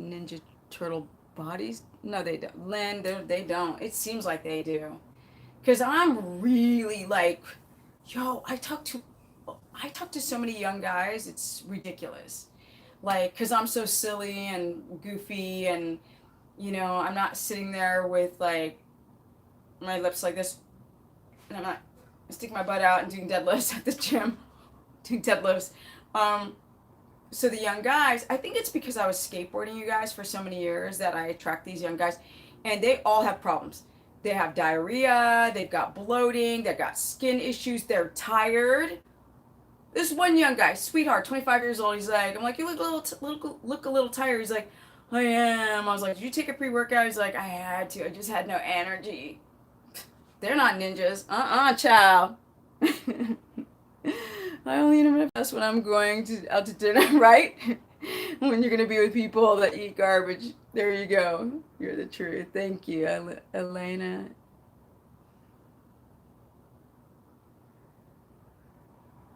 Ninja Turtle bodies? No, they don't. Lynn, they don't. It seems like they do. Because I'm really I talk to I talk to so many young guys, it's ridiculous. Like, because I'm so silly and goofy, and, I'm not sitting there with, like, my lips like this, and I'm not sticking my butt out and doing deadlifts at the gym, doing deadlifts. Um, so the young guys, I think it's because I was skateboarding you guys for so many years that I attract these young guys, and they all have problems. They have diarrhea, they've got bloating, they've got skin issues, they're tired. This one young guy, sweetheart, 25 years old, he's like, I'm like, you look a look a little tired. He's like, I am. I was like, did you take a pre-workout? He's like, I had to. I just had no energy. They're not ninjas. Child. I only eat them best when I'm going out to dinner, right? When you're going to be with people that eat garbage. There you go. You're the truth. Thank you, Elena.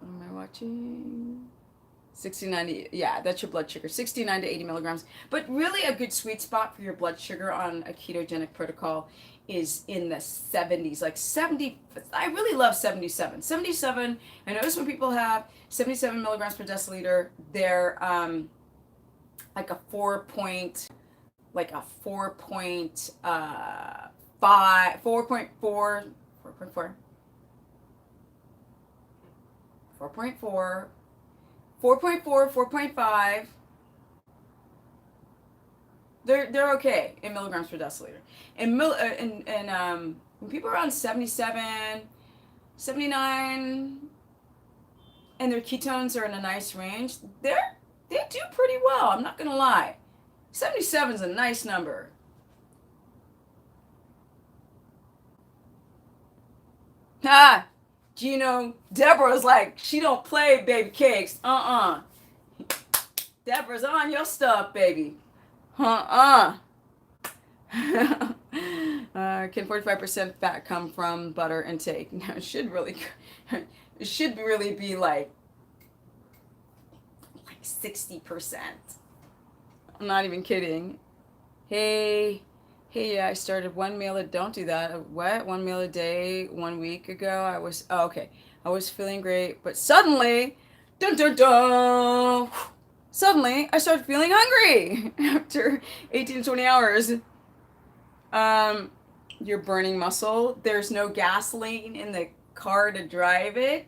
What am I watching? 69 to, yeah, that's your blood sugar. 69 to 80 milligrams. But really a good sweet spot for your blood sugar on a ketogenic protocol is in the 70s. Like 70, I really love 77. 77, I notice when people have 77 milligrams per deciliter, they're like a 4.5, 4.4, 4.4, 4.4, 4.5. They're okay in milligrams per deciliter. And when people are around 77, 79, and their ketones are in a nice range, they do pretty well. I'm not gonna lie. 77 is a nice number. Ha! Deborah's like, she don't play baby cakes. Deborah's on your stuff, baby. Can 45% fat come from butter intake? No, it should really be like 60%. I'm not even kidding. Hey, yeah, I started one meal don't do that. What? One meal a day 1 week ago. Okay. I was feeling great, but suddenly, dun dun dun, suddenly I started feeling hungry after 18 to 20 hours. You're burning muscle. There's no gasoline in the car to drive it.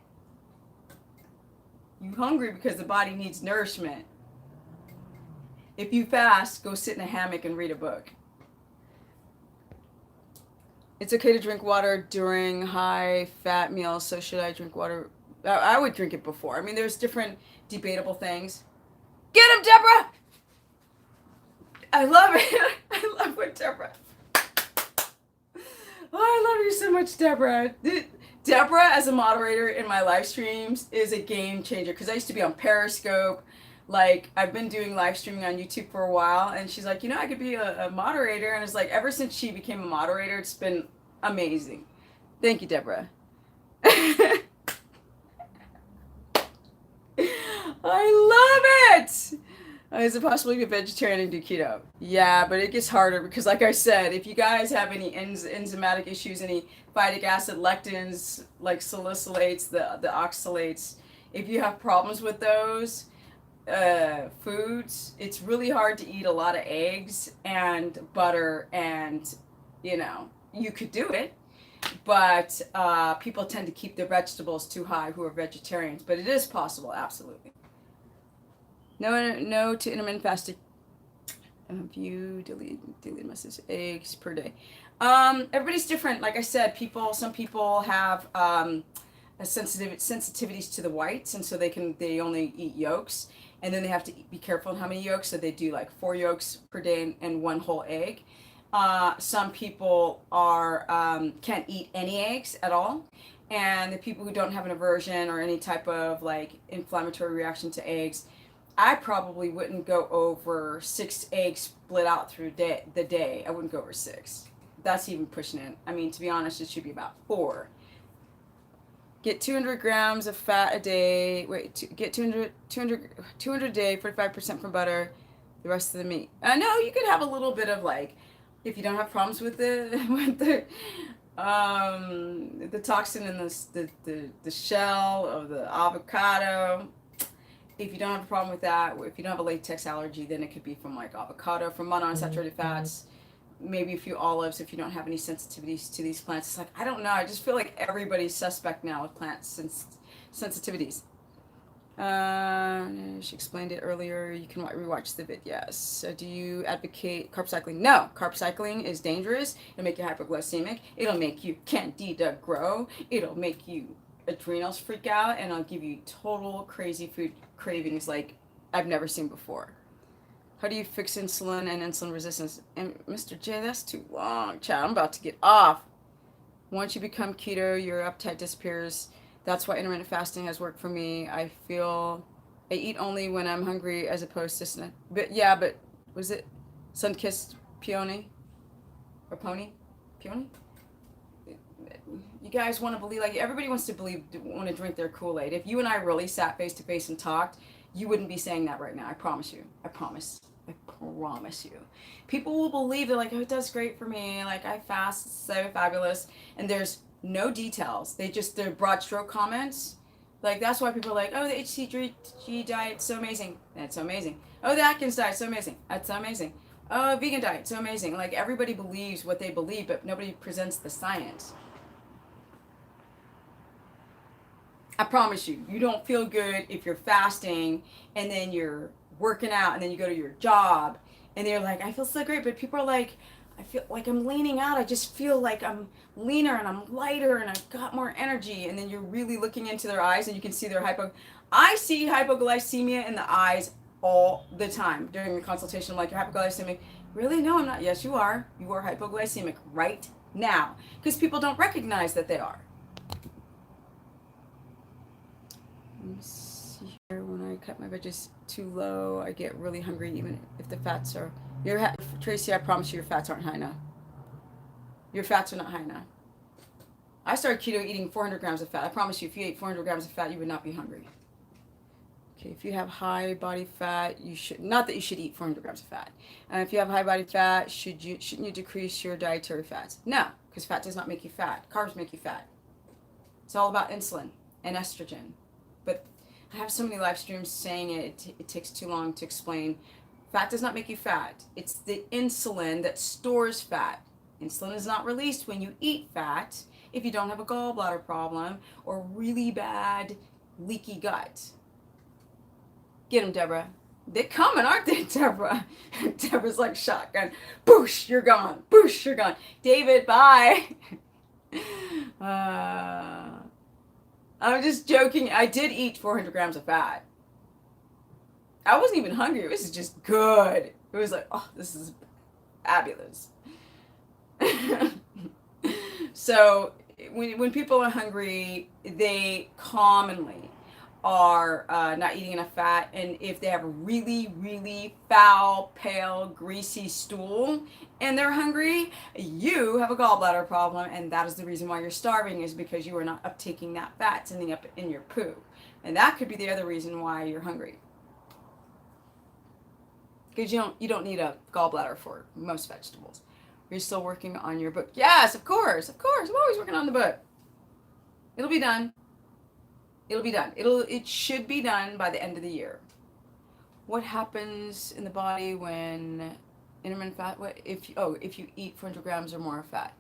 You're hungry because the body needs nourishment. If you fast, go sit in a hammock and read a book. It's okay to drink water during high-fat meals, so should I drink water? I would drink it before. I mean, there's different debatable things. Get him, Deborah! I love it. I love what Deborah... Oh, I love you so much, Deborah. Deborah, as a moderator in my live streams, is a game changer, because I used to be on Periscope. Like, I've been doing live streaming on YouTube for a while, and she's like, I could be a moderator, and it's like, ever since she became a moderator, it's been amazing. Thank you, Deborah. I love it! Is it possible to be a vegetarian and do keto? Yeah, but it gets harder because, like I said, if you guys have any enzymatic issues, any phytic acid lectins, like salicylates, the oxalates, if you have problems with those foods, it's really hard to eat a lot of eggs and butter, and you could do it, but people tend to keep their vegetables too high who are vegetarians, but it is possible, absolutely. No to intermittent fasting. View, delete message, eggs per day. Everybody's different. Like I said, some people have sensitivities to the whites, and so they only eat yolks, and then they have to be careful on how many yolks, so they do like 4 yolks per day and 1 whole egg. Some people can't eat any eggs at all, and the people who don't have an aversion or any type of like inflammatory reaction to eggs, I probably wouldn't go over 6 eggs split out through the day. I wouldn't go over 6. That's even pushing it. I mean, to be honest, it should be about 4. Get 200 grams of fat a day. Get 200 a day, 45% from butter, the rest of the meat. No, you could have a little bit of, like, if you don't have problems with the The toxin in the shell of the avocado. If you don't have a problem with that, if you don't have a latex allergy, then it could be from like avocado, from monounsaturated fats, maybe a few olives if you don't have any sensitivities to these plants. It's like, I don't know, I just feel like everybody's suspect now with plant sensitivities. She explained it earlier. You can rewatch the vid. Yes. So do you advocate carb cycling? No. Carb cycling is dangerous. It'll make you hypoglycemic. It'll make you candida grow. It'll make you adrenals freak out, and it'll give you total crazy food cravings like I've never seen before. How do you fix insulin and insulin resistance? And Mr. J, that's too long. Chat, I'm about to get off. Once you become keto, your appetite disappears. That's why intermittent fasting has worked for me. I eat only when I'm hungry as opposed to snack. But yeah, but was it sun-kissed peony? Or pony? Peony? You guys want to believe, like, everybody wants to want to drink their Kool-Aid. If you and I really sat face to face and talked, you wouldn't be saying that right now. I promise you. I promise you. People will believe, they're like, oh, it does great for me. Like, I fast, it's so fabulous. And there's no details. They're broad stroke comments. Like, that's why people are like, oh, the HCG diet's so amazing. That's so amazing. Oh, the Atkins diet's so amazing. That's so amazing. Oh, vegan diet, so amazing. Like, everybody believes what they believe, but nobody presents the science. I promise you, you don't feel good if you're fasting and then you're working out and then you go to your job and they're like, I feel so great, but people are like, I feel like I'm leaning out. I just feel like I'm leaner and I'm lighter and I've got more energy. And then you're really looking into their eyes and you can see their I see hypoglycemia in the eyes all the time during the consultation. I'm like, you're hypoglycemic. Really? No, I'm not. Yes, you are. You are hypoglycemic right now because people don't recognize that they are. Let me see here. When I cut my veggies too low, I get really hungry even if the fats are... Tracy, I promise you your fats aren't high enough. Your fats are not high enough. I started keto eating 400 grams of fat. I promise you, if you ate 400 grams of fat, you would not be hungry. Okay, if you have high body fat, you should... Not that you should eat 400 grams of fat. If you have high body fat, shouldn't you decrease your dietary fats? No, because fat does not make you fat. Carbs make you fat. It's all about insulin and estrogen. But I have so many live streams saying it takes too long to explain. Fat does not make you fat. It's the insulin that stores fat. Insulin is not released when you eat fat if you don't have a gallbladder problem or really bad leaky gut. Get them, Deborah. They're coming, aren't they, Deborah? Deborah's like shotgun. Boosh, you're gone. Boosh, you're gone. David, bye. I'm just joking. I did eat 400 grams of fat. I wasn't even hungry. It was just good. It was like, oh, this is fabulous. So when people are hungry, they commonly are not eating enough fat. And if they have a really, really foul, pale, greasy stool and they're hungry, you have a gallbladder problem. And that is the reason why you're starving, is because you are not uptaking that fat. It's ending up in your poo. And that could be the other reason why you're hungry. Because you don't need a gallbladder for most vegetables. You're still working on your book. Yes, of course. I'm always working on the book. It'll be done. It should be done by the end of the year. What happens in the body when intermittent fat? If you eat 400 grams or more of fat?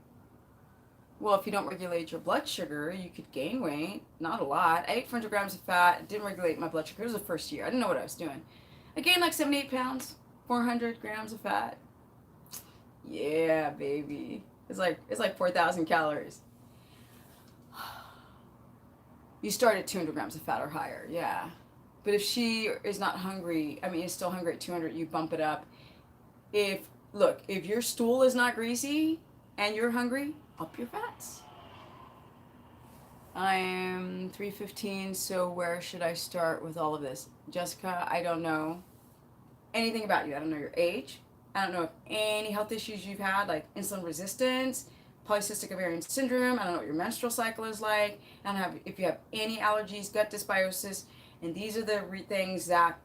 Well, if you don't regulate your blood sugar, you could gain weight. Not a lot. I ate 400 grams of fat. Didn't regulate my blood sugar. It was the first year. I didn't know what I was doing. I gained like 78 pounds. 400 grams of fat. Yeah, baby. It's like 4,000 calories. You start at 200 grams of fat or higher, yeah. But if she is not hungry, is still hungry at 200, you bump it up. If your stool is not greasy and you're hungry, up your fats. I am 315, so where should I start with all of this? Jessica, I don't know anything about you. I don't know your age. I don't know if any health issues you've had, like insulin resistance, polycystic ovarian syndrome. I don't know what your menstrual cycle is like. I don't know if you have any allergies, gut dysbiosis. And these are the things that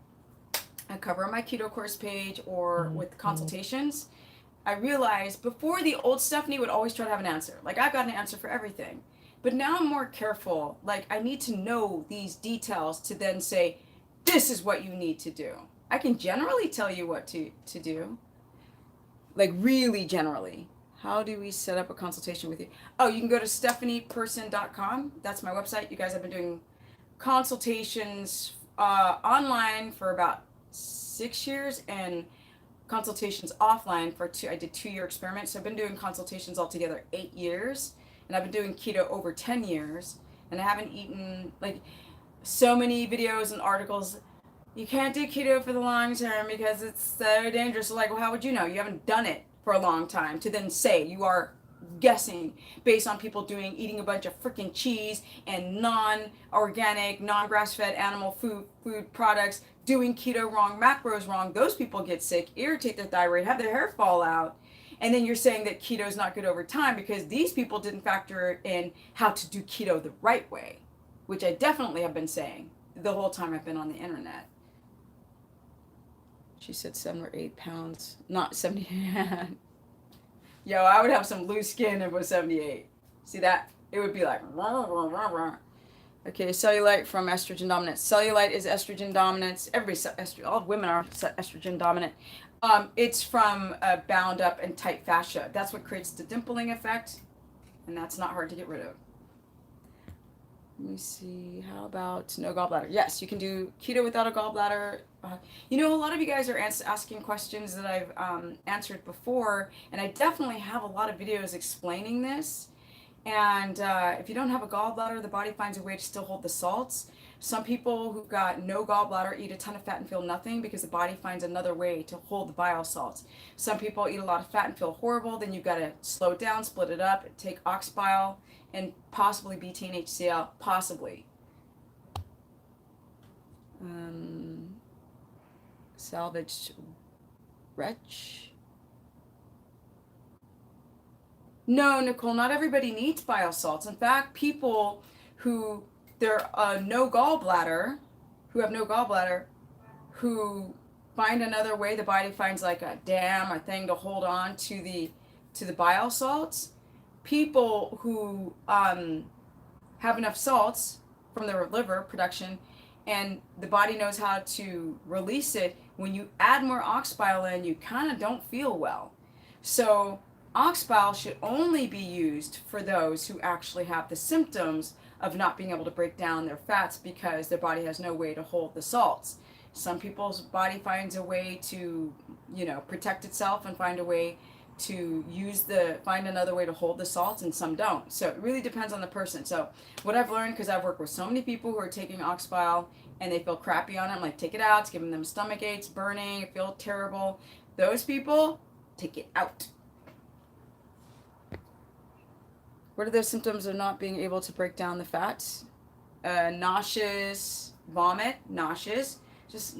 I cover on my keto course page or with consultations. I realized before, the old Stephanie would always try to have an answer. Like, I got an answer for everything. But now I'm more careful. Like, I need to know these details to then say, this is what you need to do. I can generally tell you what to do. Like, really generally. How do we set up a consultation with you? Oh, you can go to stephanieperson.com. That's my website. You guys have been doing consultations online for about 6 years, and consultations offline for I did 2-year experiments. So I've been doing consultations altogether 8 years, and I've been doing keto over 10 years, and I haven't eaten like so many videos and articles. You can't do keto for the long term because it's so dangerous. So like, well, how would you know? You haven't done it for a long time to then say you are guessing based on people eating a bunch of freaking cheese and non-organic, non-grass-fed animal food products, doing keto wrong, macros wrong. Those people get sick, irritate their thyroid, have their hair fall out. And then you're saying that keto is not good over time because these people didn't factor in how to do keto the right way, which I definitely have been saying the whole time I've been on the internet. She said 7 or 8 pounds, not 70. Yo, I would have some loose skin if it was 78. See that? It would be like, rah, rah, rah, rah. Okay, cellulite from estrogen dominance. Cellulite is estrogen dominance. All women are estrogen dominant. It's from bound up and tight fascia. That's what creates the dimpling effect, and that's not hard to get rid of. Let me see. How about no gallbladder? Yes, you can do keto without a gallbladder. A lot of you guys are asking questions that I've answered before, and I definitely have a lot of videos explaining this. And if you don't have a gallbladder, the body finds a way to still hold the salts. Some people who've got no gallbladder eat a ton of fat and feel nothing because the body finds another way to hold the bile salts. Some people eat a lot of fat and feel horrible. Then you've got to slow it down, split it up, take ox bile, and possibly betaine HCl, possibly. Salvaged wretch. No, Nicole, not everybody needs bile salts. In fact, people who have no gallbladder, who find another way, the body finds like a thing to hold on to the bile salts. People who have enough salts from their liver production, and the body knows how to release it. When you add more ox bile in, you kind of don't feel well. So ox bile should only be used for those who actually have the symptoms of not being able to break down their fats because their body has no way to hold the salts. Some people's body finds a way to, protect itself and find a way to find another way to hold the salts, and some don't. So it really depends on the person. So what I've learned, because I've worked with so many people who are taking ox bile and they feel crappy on it, I'm like, take it out. It's giving them stomach aches, burning, feel terrible. Those people, take it out. What are the symptoms of not being able to break down the fats? Nauseous, vomit, just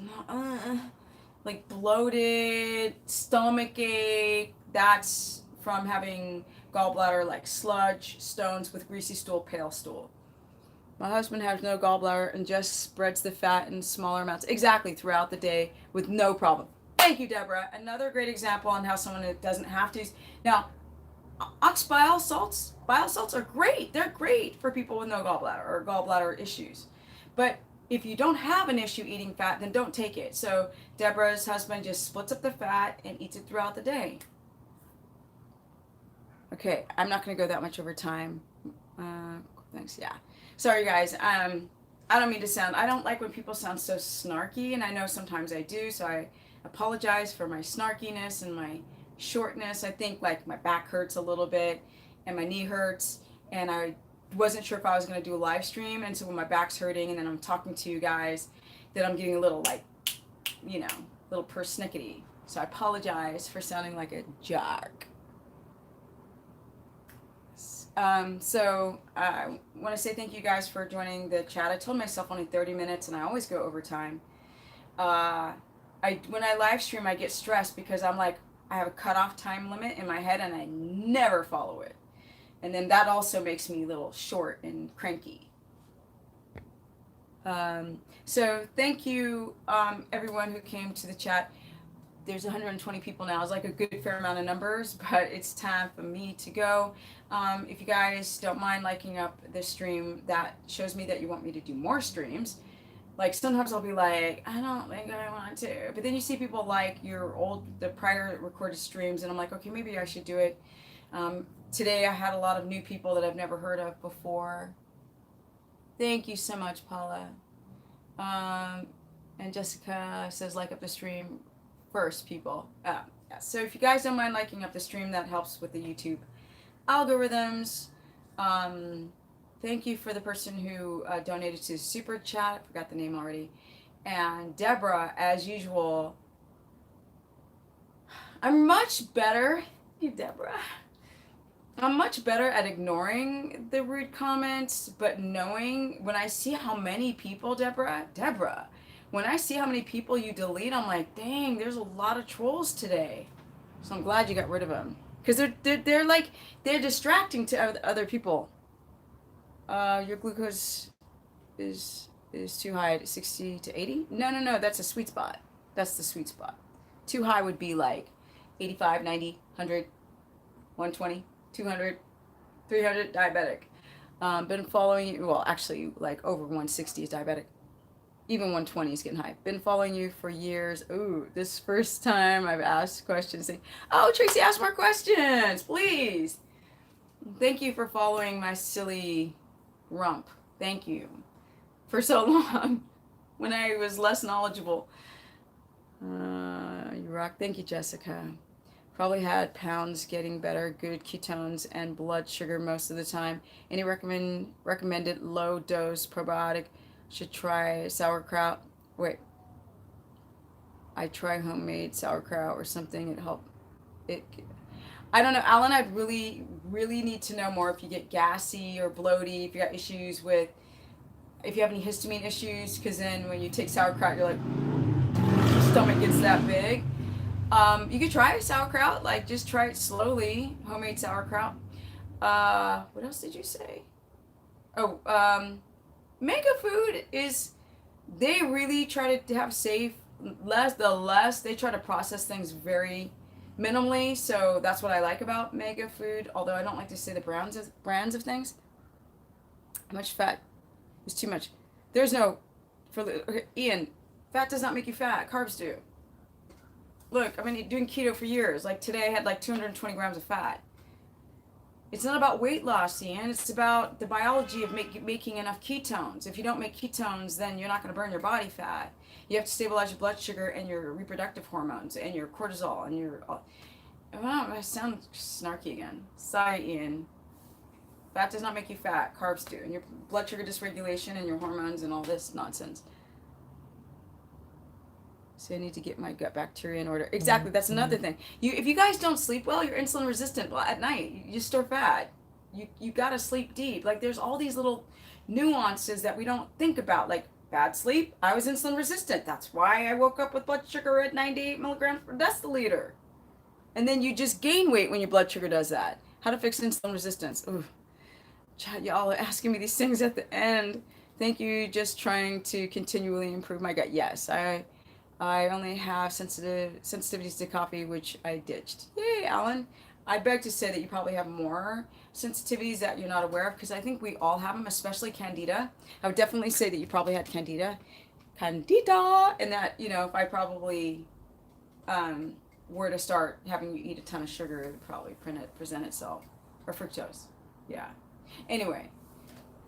like bloated, stomach ache. That's from having gallbladder like sludge, stones with greasy stool, pale stool. My husband has no gallbladder and just spreads the fat in smaller amounts. Exactly, throughout the day with no problem. Thank you, Deborah. Another great example on how someone doesn't have to. Now, ox bile salts are great. They're great for people with no gallbladder or gallbladder issues. But if you don't have an issue eating fat, then don't take it. So Deborah's husband just splits up the fat and eats it throughout the day. Okay, I'm not going to go that much over time. Thanks, yeah. Sorry, guys. I don't like when people sound so snarky, and I know sometimes I do, so I apologize for my snarkiness and my shortness. I think like my back hurts a little bit and my knee hurts, and I wasn't sure if I was going to do a live stream, and so when my back's hurting and then I'm talking to you guys, that I'm getting a little little persnickety. So I apologize for sounding like a jerk. So I want to say thank you guys for joining the chat. I told myself only 30 minutes, and I always go over time. When I live stream, I get stressed because I'm like, I have a cutoff time limit in my head, and I never follow it. And then that also makes me a little short and cranky. So thank you, everyone who came to the chat. there's 120 people now. It's like a good fair amount of numbers, but it's time for me to go. If you guys don't mind liking up this stream, that shows me that you want me to do more streams. Like sometimes I'll be like, I don't think I want to, but then you see people like the prior recorded streams, and I'm like, okay, maybe I should do it. Today I had a lot of new people that I've never heard of before. Thank you so much, Paula. And Jessica says like up the stream first, people. Yeah. So if you guys don't mind liking up the stream, that helps with the YouTube algorithms. Thank you for the person who donated to Super Chat. I forgot the name already. And Deborah, as usual, I'm much better. Hey, Deborah. I'm much better at ignoring the rude comments, but knowing when I see how many people, Deborah, when I see how many people you delete, I'm like, dang, there's a lot of trolls today. So I'm glad you got rid of them. Because they're distracting to other people. Your glucose is too high at 60 to 80? No, that's a sweet spot. That's the sweet spot. Too high would be like 85, 90, 100, 120. 200, 300, diabetic. Been following you, well, actually, like over 160 is diabetic. Even 120 is getting high. Been following you for years. Ooh, this first time I've asked questions. Oh, Tracy, ask more questions, please. Thank you for following my silly rump. Thank you. For so long, when I was less knowledgeable. You rock. Thank you, Jessica. Probably had pounds getting better, good ketones and blood sugar most of the time. Any recommended low dose probiotic? Should try sauerkraut. Wait. I try homemade sauerkraut or something. It helped. I don't know, Alan. I'd really need to know more if you get gassy or bloaty. If you got issues with, if you have any histamine issues, because then when you take sauerkraut, you're like, your stomach gets that big. You could try sauerkraut, like just try it slowly, homemade sauerkraut. What else did you say? Oh, Mega Food is, they really try to have safe, they try to process things very minimally, so that's what I like about Mega Food, although I don't like to say the brands of things. How much fat is too much? There's no, okay, Ian, fat does not make you fat, carbs do. Look, I've been doing keto for years. Like today I had like 220 grams of fat. It's not about weight loss, Ian. It's about the biology of making enough ketones. If you don't make ketones, then you're not going to burn your body fat. You have to stabilize your blood sugar and your reproductive hormones and your cortisol and your... Oh, I sound snarky again. Sorry, Ian. Fat does not make you fat. Carbs do. And your blood sugar dysregulation and your hormones and all this nonsense. So I need to get my gut bacteria in order. Exactly, that's another thing. If you guys don't sleep well, you're insulin resistant. Well, at night, you store fat. You gotta sleep deep. Like there's all these little nuances that we don't think about. Like bad sleep, I was insulin resistant. That's why I woke up with blood sugar at 98 milligrams per deciliter. And then you just gain weight when your blood sugar does that. How to fix insulin resistance. Ooh, y'all are asking me these things at the end. Thank you. Just trying to continually improve my gut. Yes, I only have sensitivities to coffee, which I ditched. Yay, Alan. I beg to say that you probably have more sensitivities that you're not aware of, because I think we all have them, especially Candida. I would definitely say that you probably had Candida, and that, if I probably were to start having you eat a ton of sugar, it would probably present itself. Or fructose. Yeah. Anyway,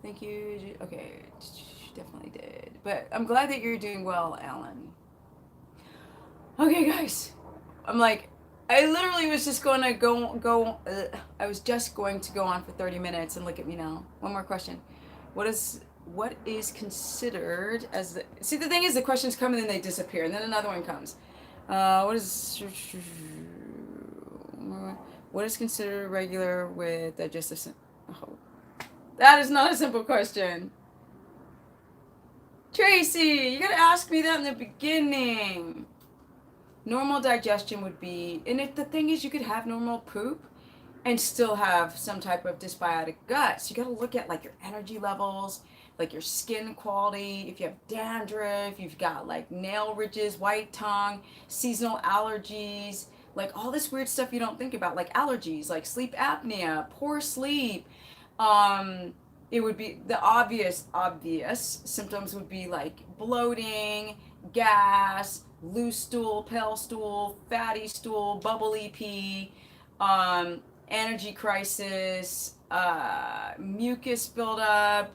thank you. Okay, definitely did. But I'm glad that you're doing well, Alan. Okay, guys, I literally was just going to I was just going to go on for 30 minutes, and look at me now. One more question. What is considered as see, the thing is, the questions come and then they disappear, and then another one comes. What is considered regular with digestive that is not a simple question. Tracy, you gotta ask me that in the beginning. Normal digestion would be, and if the thing is, you could have normal poop, and still have some type of dysbiotic gut. So you got to look at like your energy levels, like your skin quality, if you have dandruff, you've got like nail ridges, white tongue, seasonal allergies, like all this weird stuff you don't think about, like allergies, like sleep apnea, poor sleep. It would be the obvious symptoms would be like bloating, gas, loose stool, pale stool, fatty stool, bubbly pee, energy crisis, mucus buildup,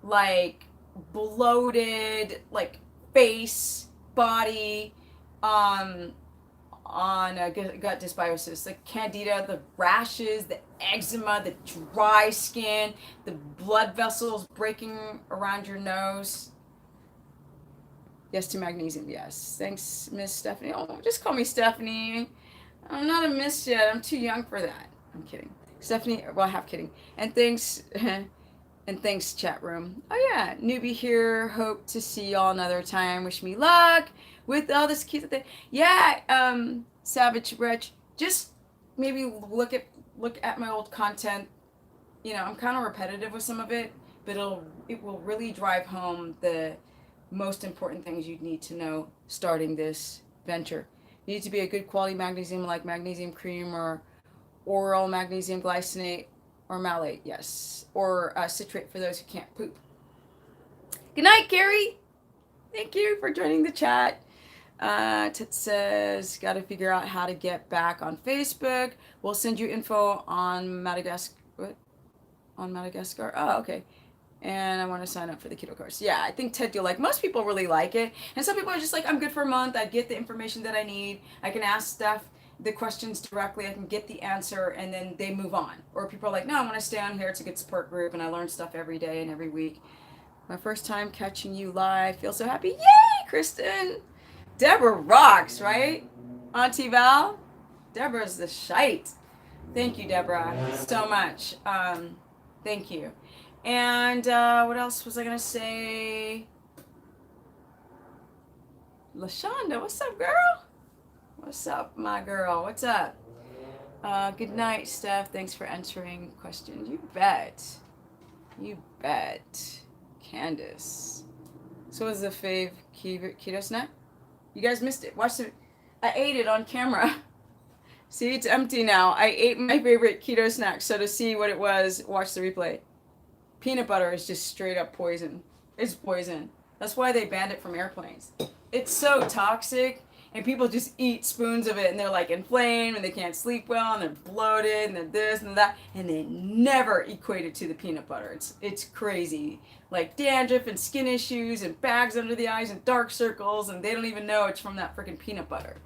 like bloated, like face, body, um, on gut dysbiosis, the candida, the rashes, the eczema, the dry skin, the blood vessels breaking around your nose. Yes to magnesium, yes. Thanks, Miss Stephanie. Oh, just call me Stephanie. I'm not a miss yet. I'm too young for that. I'm kidding. Stephanie, well, half kidding. And thanks, and thanks, chat room. Oh, yeah, newbie here. Hope to see y'all another time. Wish me luck with all this cute thing. Yeah, Savage Wretch. Just maybe look at my old content. You know, I'm kind of repetitive with some of it, but it will really drive home the most important things you need to know starting this venture. You need to be a good quality magnesium, like magnesium cream or oral magnesium glycinate or malate, yes, or citrate for those who can't poop. Good night, Gary. Thank you for joining the chat. Tit says, got to figure out how to get back on Facebook. We'll send you info on Madagascar. What? On Madagascar? Oh, okay. And I want to sign up for the keto course. Yeah, I think Ted, you'll like. Most people really like it, and some people are just like, I'm good for a month. I get the information that I need. I can ask Steph the questions directly. I can get the answer, and then they move on. Or people are like, no, I want to stay on here. It's a good support group, and I learn stuff every day and every week. My first time catching you live. Feel so happy. Yay, Kristen. Deborah rocks, right? Auntie Val? Deborah's the shite. Thank you, Deborah, so much. Thank you. And what else was I going to say? LaShonda, what's up, girl? What's up, my girl? What's up? Good night, Steph. Thanks for answering questions. You bet. You bet. Candace. So was the fave keto snack? You guys missed it. Watch it. I ate it on camera. See, it's empty now. I ate my favorite keto snack. So to see what it was, watch the replay. Peanut butter is just straight up poison. It's poison. That's why they banned it from airplanes. It's so toxic, and people just eat spoons of it, and they're like inflamed, and they can't sleep well, and they're bloated, and they're this and that, and they never equate it to the peanut butter. It's crazy. Like dandruff and skin issues and bags under the eyes and dark circles, and they don't even know it's from that freaking peanut butter.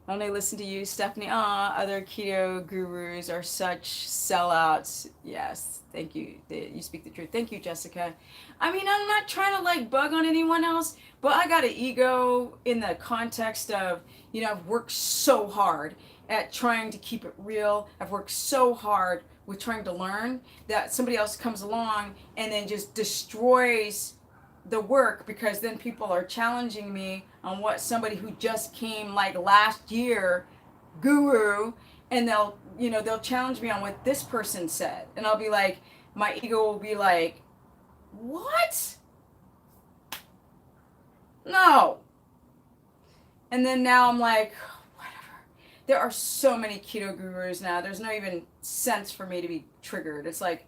Only listen to you, Stephanie. Other keto gurus are such sellouts. Yes, thank you. You speak the truth. Thank you, Jessica. I mean, I'm not trying to like bug on anyone else, but I got an ego in the context of, you know, I've worked so hard at trying to keep it real. I've worked so hard with trying to learn that somebody else comes along and then just destroys the work, because then people are challenging me on what somebody who just came like last year, guru, and they'll challenge me on what this person said, and I'll be like, my ego will be like, what? No. And then now I'm like, whatever. There are so many keto gurus now. There's no even sense for me to be triggered. It's like,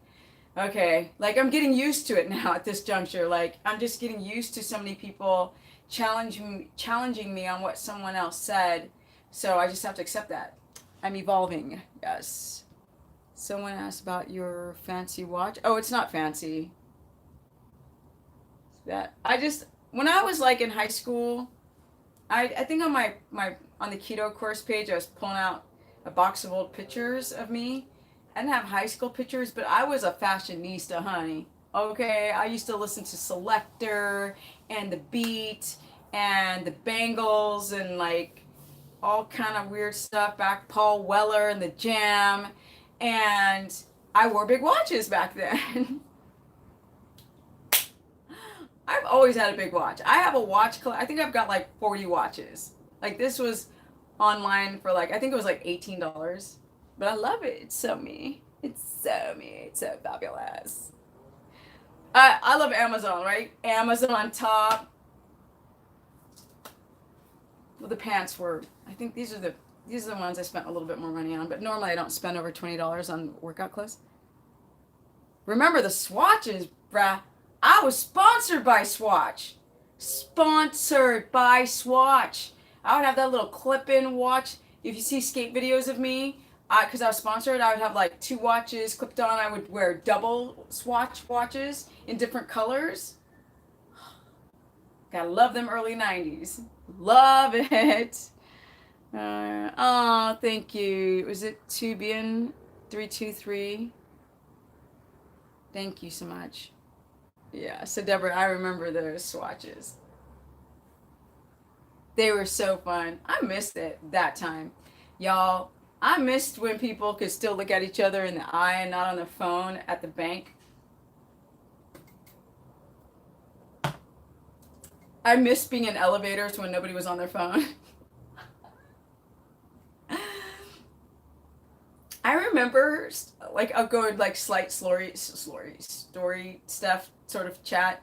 okay, like I'm getting used to it now at this juncture. Like I'm just getting used to so many people challenging me on what someone else said. So I just have to accept that. I'm evolving. Yes. Someone asked about your fancy watch. Oh, it's not fancy. That when I was like in high school, I think on my on the keto course page, I was pulling out a box of old pictures of me. I didn't have high school pictures, but I was a fashionista, honey. Okay, I used to listen to Selector and The Beat and the Bangles and like all kind of weird stuff back, Paul Weller and the Jam, and I wore big watches back then. I've always had a big watch. I have a watch I think I've got like 40 watches. Like this was online for like, I think it was like $18. But I love it. It's so me. It's so me. It's so fabulous. I love Amazon, right? Amazon top. Well, the pants were. I think these are the ones I spent a little bit more money on. But normally I don't spend over $20 on workout clothes. Remember the swatches, bruh. I was sponsored by Swatch. Sponsored by Swatch. I would have that little clip-in watch. If you see skate videos of me, because I was sponsored, I would have like 2 watches clipped on. I would wear double Swatch watches in different colors. Gotta love them early 90s. Love it. Oh, thank you. Was it Tubian323? Thank you so much. Yeah, so Deborah, I remember those swatches. They were so fun. I missed it that time. Y'all, I missed when people could still look at each other in the eye and not on their phone at the bank. I missed being in elevators when nobody was on their phone. I remember, like, I'll go like slight story stuff, sort of chat.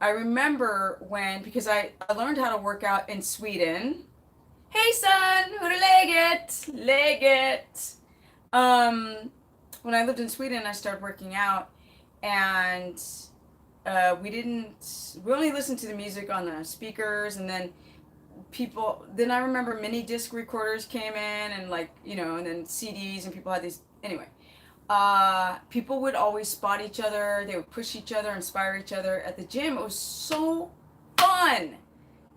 I remember when, because I learned how to work out in Sweden. Hey son, hur är läget? Läget. When I lived in Sweden, I started working out, and we only listened to the music on the speakers, and then then I remember mini disc recorders came in, and like, and then CDs, and people had these, anyway. People would always spot each other, they would push each other, inspire each other at the gym. It was so fun,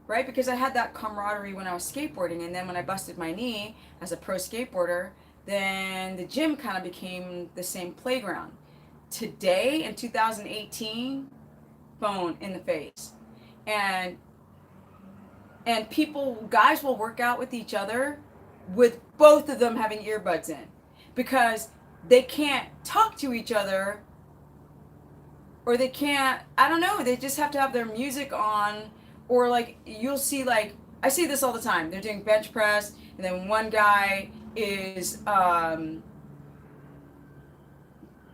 right? Because I had that camaraderie when I was skateboarding, and then when I busted my knee as a pro skateboarder, then the gym kind of became the same playground. Today, in 2018, phone in the face. And guys will work out with each other with both of them having earbuds in, because they can't talk to each other, or they can't, I don't know, they just have to have their music on. Or like, you'll see, like, I see this all the time. They're doing bench press, and then one guy is,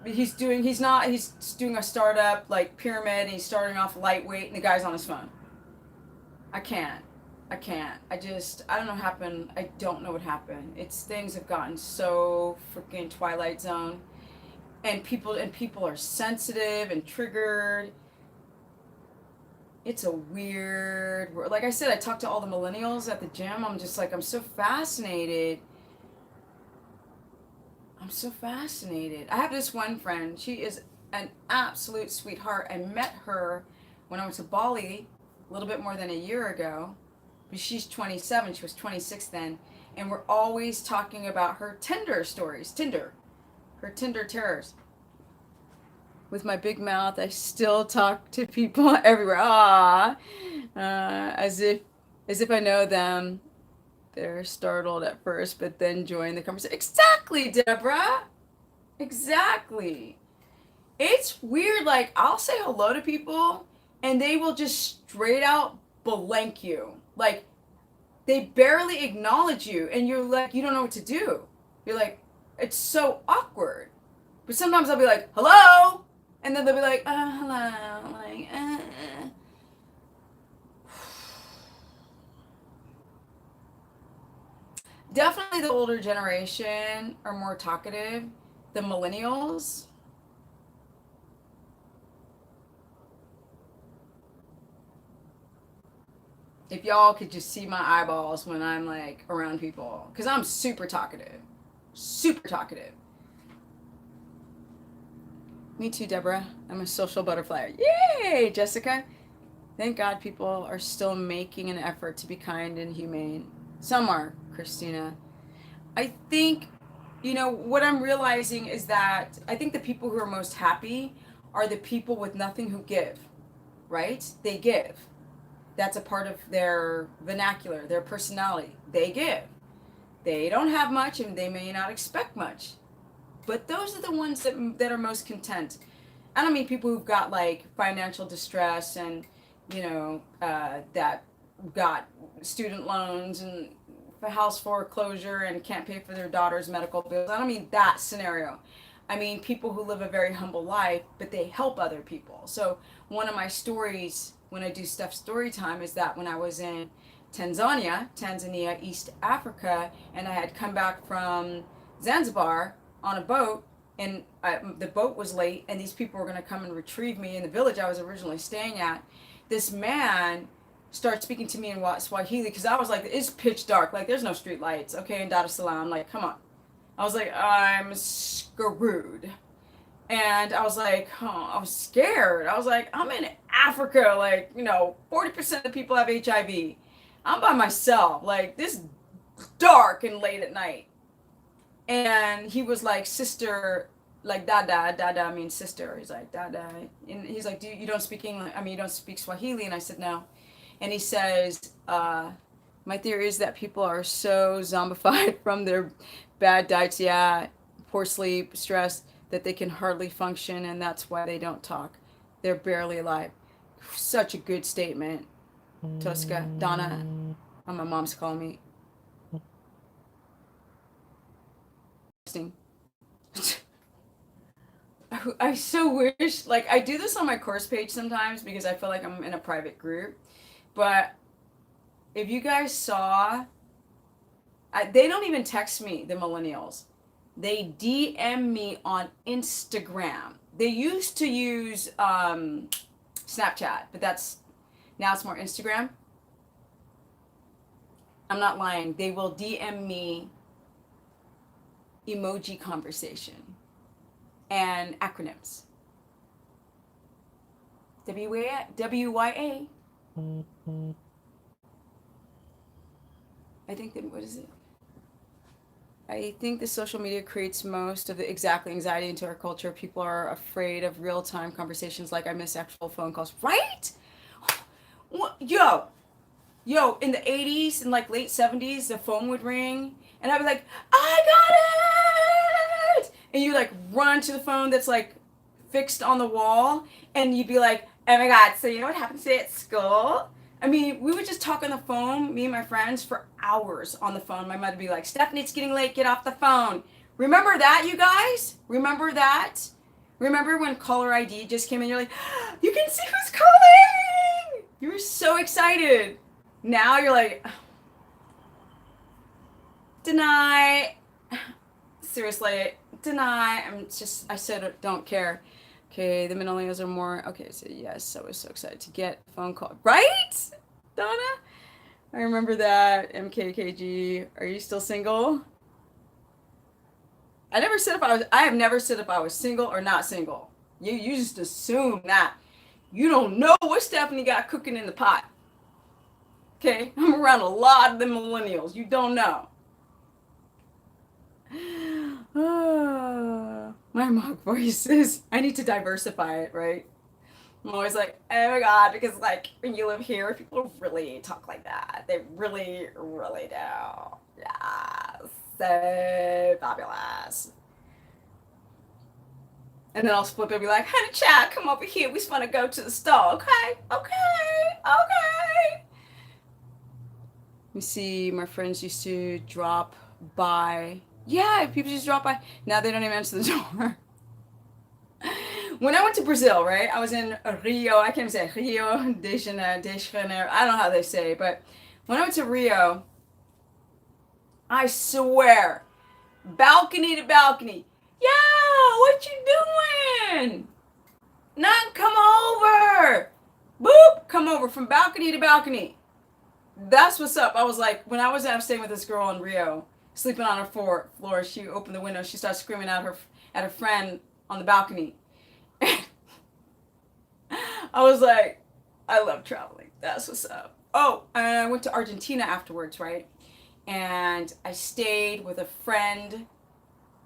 he's doing a startup, like, pyramid, and he's starting off lightweight, and the guy's on his phone. I can't. I don't know what happened. I don't know what happened. Things have gotten so freaking Twilight Zone. And people are sensitive and triggered. It's a weird world. Like I said, I talk to all the millennials at the gym. I'm just like, I'm so fascinated. I have this one friend. She is an absolute sweetheart. I met her when I went to Bali a little bit more than a year ago. She's 27. She was 26 then. And we're always talking about her Tinder stories. Her Tinder terrors. With my big mouth, I still talk to people everywhere. As if I know them. They're startled at first, but then join the conversation. Exactly, Deborah. Exactly. It's weird. Like, I'll say hello to people, and they will just straight out blank you. Like, they barely acknowledge you, and you're like, you don't know what to do. You're like, it's so awkward. But sometimes I'll be like, hello, and then they'll be like, hello, like, Definitely the older generation are more talkative. The millennials. If y'all could just see my eyeballs when I'm like around people, because I'm super talkative. Super talkative. Me too, Deborah. I'm a social butterfly. Yay, Jessica. Thank God people are still making an effort to be kind and humane. Some are, Christina. I think, what I'm realizing is that I think the people who are most happy are the people with nothing who give, right? They give. That's a part of their vernacular, their personality. They give. They don't have much, and they may not expect much. But those are the ones that are most content. I don't mean people who've got like financial distress and, that got student loans and a house foreclosure and can't pay for their daughter's medical bills. I don't mean that scenario. I mean people who live a very humble life, but they help other people. So one of my stories when I do stuff story time is that when I was in Tanzania, East Africa, and I had come back from Zanzibar on a boat, and the boat was late, and these people were going to come and retrieve me in the village I was originally staying at. This man started speaking to me in Swahili because I was like, it's pitch dark, like there's no street lights, okay, in Dar es Salaam, like come on. I was like, I'm screwed. And I was like, I was scared. I was like, I'm in Africa, like, 40% of the people have HIV. I'm by myself, like this dark and late at night. And he was like, sister, like dada means sister. He's like, dada. And he's like, you don't speak English? I mean, you don't speak Swahili? And I said, no. And he says, my theory is that people are so zombified from their bad diets, poor sleep, stress, that they can hardly function, and that's why they don't talk. They're barely alive. Such a good statement. Tosca, Donna, my mom's calling me. I so wish, like, I do this on my course page sometimes because I feel like I'm in a private group, but if you guys saw, they don't even text me, the millennials. They DM me on Instagram. They used to use Snapchat, but now it's more Instagram. I'm not lying. They will DM me emoji conversation and acronyms. WYA. I think that, what is it? I think the social media creates most of the anxiety into our culture. People are afraid of real-time conversations. Like I miss actual phone calls, right? Yo, in the 80s and like late 70s, the phone would ring and I'd be like, I got it! And you like run to the phone that's like fixed on the wall and you'd be like, oh my God, so you know what happened today at school? I mean, we would just talk on the phone, me and my friends, for hours on the phone. My mother would be like, Stephanie, it's getting late, get off the phone. Remember that, you guys? Remember that? Remember when caller ID just came in, you're like, you can see who's calling! You were so excited. Now you're like, deny. Seriously, deny. I said don't care. Okay, the millennials are more, okay, so yes, I was so excited to get a phone call. Right, Donna? I remember that. MKKG, are you still single? I have never said if I was single or not single. You just assume that. You don't know what Stephanie got cooking in the pot. Okay, I'm around a lot of the millennials. You don't know. My mock voices. I need to diversify it, right? I'm always like, oh my God, because like when you live here, people really talk like that. They really, really do. Yeah, so fabulous. And then I'll flip it and be like, honey, child, come over here. We just want to go to the store, okay? Okay. You see, my friends used to drop by. Yeah, people just drop by. Now they don't even answer the door. When I went to Brazil, right? I was in Rio. I can't even say Rio de Janeiro. I don't know how they say it, but when I went to Rio, I swear, balcony to balcony. Yo, what you doing? None, come over. Boop, come over from balcony to balcony. That's what's up. I was like, when I was staying with this girl in Rio, sleeping on her floor, she opened the window. She started screaming at her friend on the balcony. I was like, I love traveling. That's what's up. Oh, and I went to Argentina afterwards, right? And I stayed with a friend.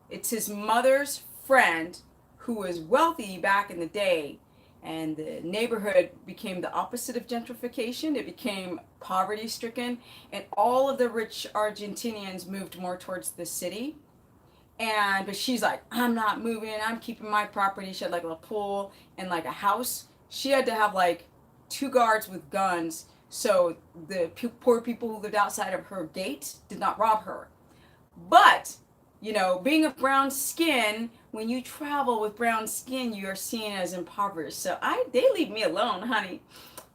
It's his mother's friend who was wealthy back in the day. And the neighborhood became the opposite of gentrification. It became poverty stricken. And all of the rich Argentinians moved more towards the city. But she's like, I'm not moving. I'm keeping my property. She had like a pool and like a house. She had to have like 2 guards with guns So the poor people who lived outside of her gate did not rob her. But, being of brown skin, when you travel with brown skin, you are seen as impoverished. So they leave me alone, honey.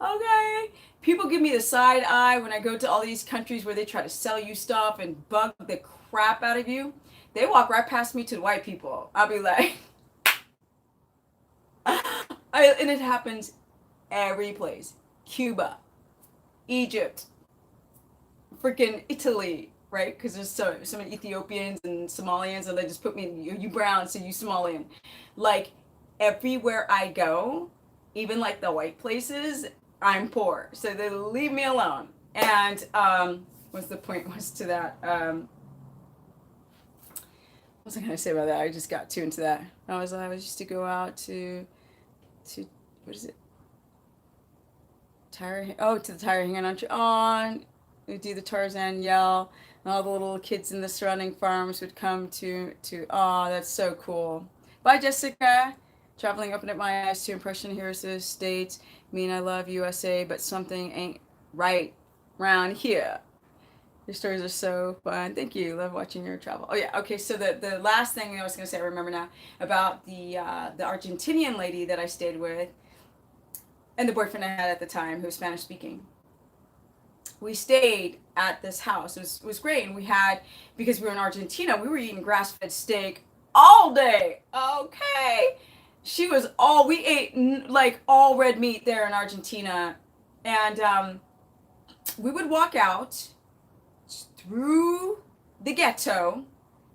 Okay. People give me the side eye when I go to all these countries where they try to sell you stuff and bug the crap out of you. They walk right past me to the white people. I'll be like, and it happens every place. Cuba, Egypt, freaking Italy, right? Because there's so many Ethiopians and Somalians, and they just put me in, you brown, so you Somalian. Like, everywhere I go, even like the white places, I'm poor. So they leave me alone. And what's the point was to that? What was I going to say about that? I just got too into that. I was used to go out to what is it? To the tire hanging on. We do the Tarzan yell, and all the little kids in the surrounding farms would come to. Oh, that's so cool. Bye, Jessica. Traveling opened up my eyes to impression. Here's the States. Mean I love USA, but something ain't right round here. Your stories are so fun. Thank you. Love watching your travel. Oh yeah. Okay. So the last thing I was gonna say, I remember now, about the Argentinian lady that I stayed with, and the boyfriend I had at the time who was Spanish speaking. We stayed at this house. It was great, and because we were in Argentina, we were eating grass-fed steak all day. Okay. We ate like all red meat there in Argentina, and we would walk out through the ghetto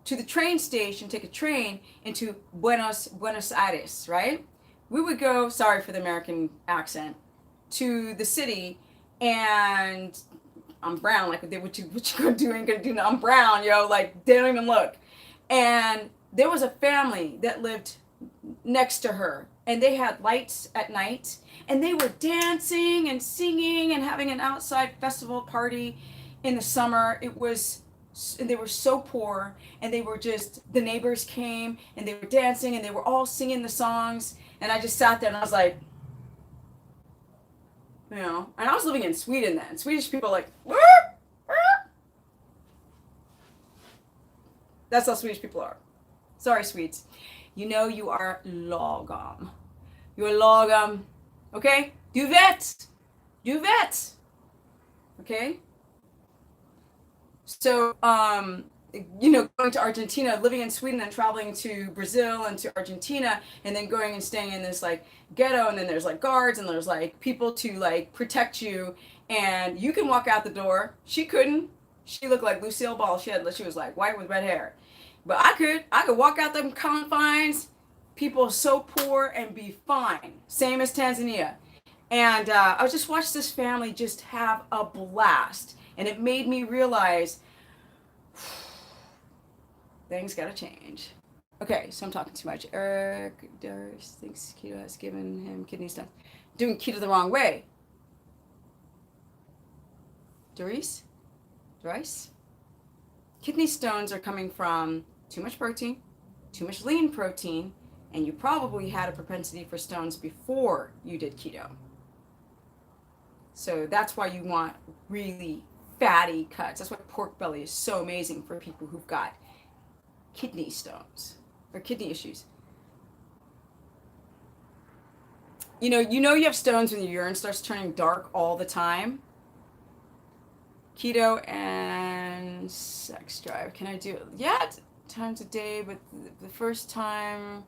to the train station, take a train into Buenos Aires, right? We would go, sorry for the American accent, to the city, and I'm brown, like what you gonna do, ain't gonna do, I'm brown, like they don't even look. And there was a family that lived next to her, and they had lights at night, and they were dancing and singing and having an outside festival party in the summer. And they were so poor, and the neighbors came, and they were dancing, and they were all singing the songs, and I just sat there, and I was like, and I was living in Sweden then. Swedish people are like, "Wah, wah." That's how Swedish people are. Sorry, Swedes. You are lagom. You're lagom. Okay? Du vet. Okay? So, going to Argentina, living in Sweden and traveling to Brazil and to Argentina, and then going and staying in this like ghetto, and then there's like guards, and there's like people to like protect you, and you can walk out the door. She couldn't. She looked like Lucille Ball. She was like white with red hair. But I could walk out them confines, people so poor, and be fine. Same as Tanzania. And I was just watched this family just have a blast. And it made me realize things gotta change. Okay, so I'm talking too much. Eric Darius thinks keto has given him kidney stones. Doing keto the wrong way. Darius? Kidney stones are coming from too much protein, too much lean protein, and you probably had a propensity for stones before you did keto. So that's why you want really fatty cuts. That's why pork belly is so amazing for people who've got kidney stones or kidney issues. You have stones when your urine starts turning dark all the time. Keto and sex drive. Can I do it? Yeah, times a day, but the first time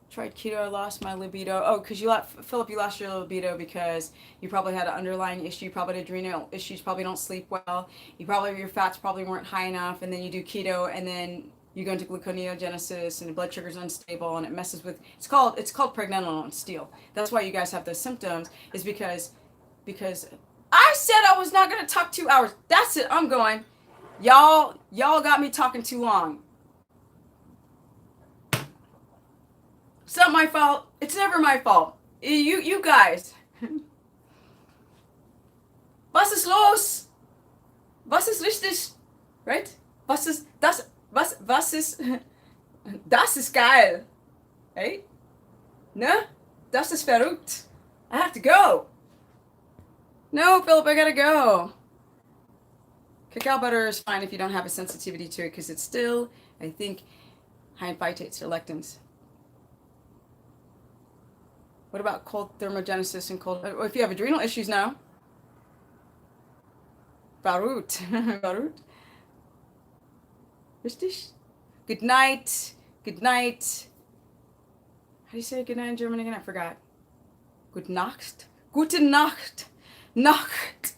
tried keto, I lost my libido. Oh, because Philip, you lost your libido because you probably had an underlying issue. You probably had adrenal issues. Probably don't sleep well. Your fats probably weren't high enough, and then you do keto, and then you go into gluconeogenesis, and the blood sugar's unstable, and it messes with. It's called pregnenolone and steel. That's why you guys have those symptoms. Is because I said I was not gonna talk 2 hours. That's it. I'm going. Y'all got me talking too long. It's not my fault. It's never my fault. You guys. Was ist los? Was ist richtig? Right? Was ist das ist geil. Hey? Ne? Das ist verrückt. I have to go. No, Philip, I gotta go. Cacao butter is fine if you don't have a sensitivity to it because it's still, I think, high in phytates or lectins. What about cold thermogenesis and cold? If you have adrenal issues now, Barut. Barut. Richtig? Good night. Good night. How do you say good night in German again? I forgot. Good Nacht. Gute Nacht. Nacht.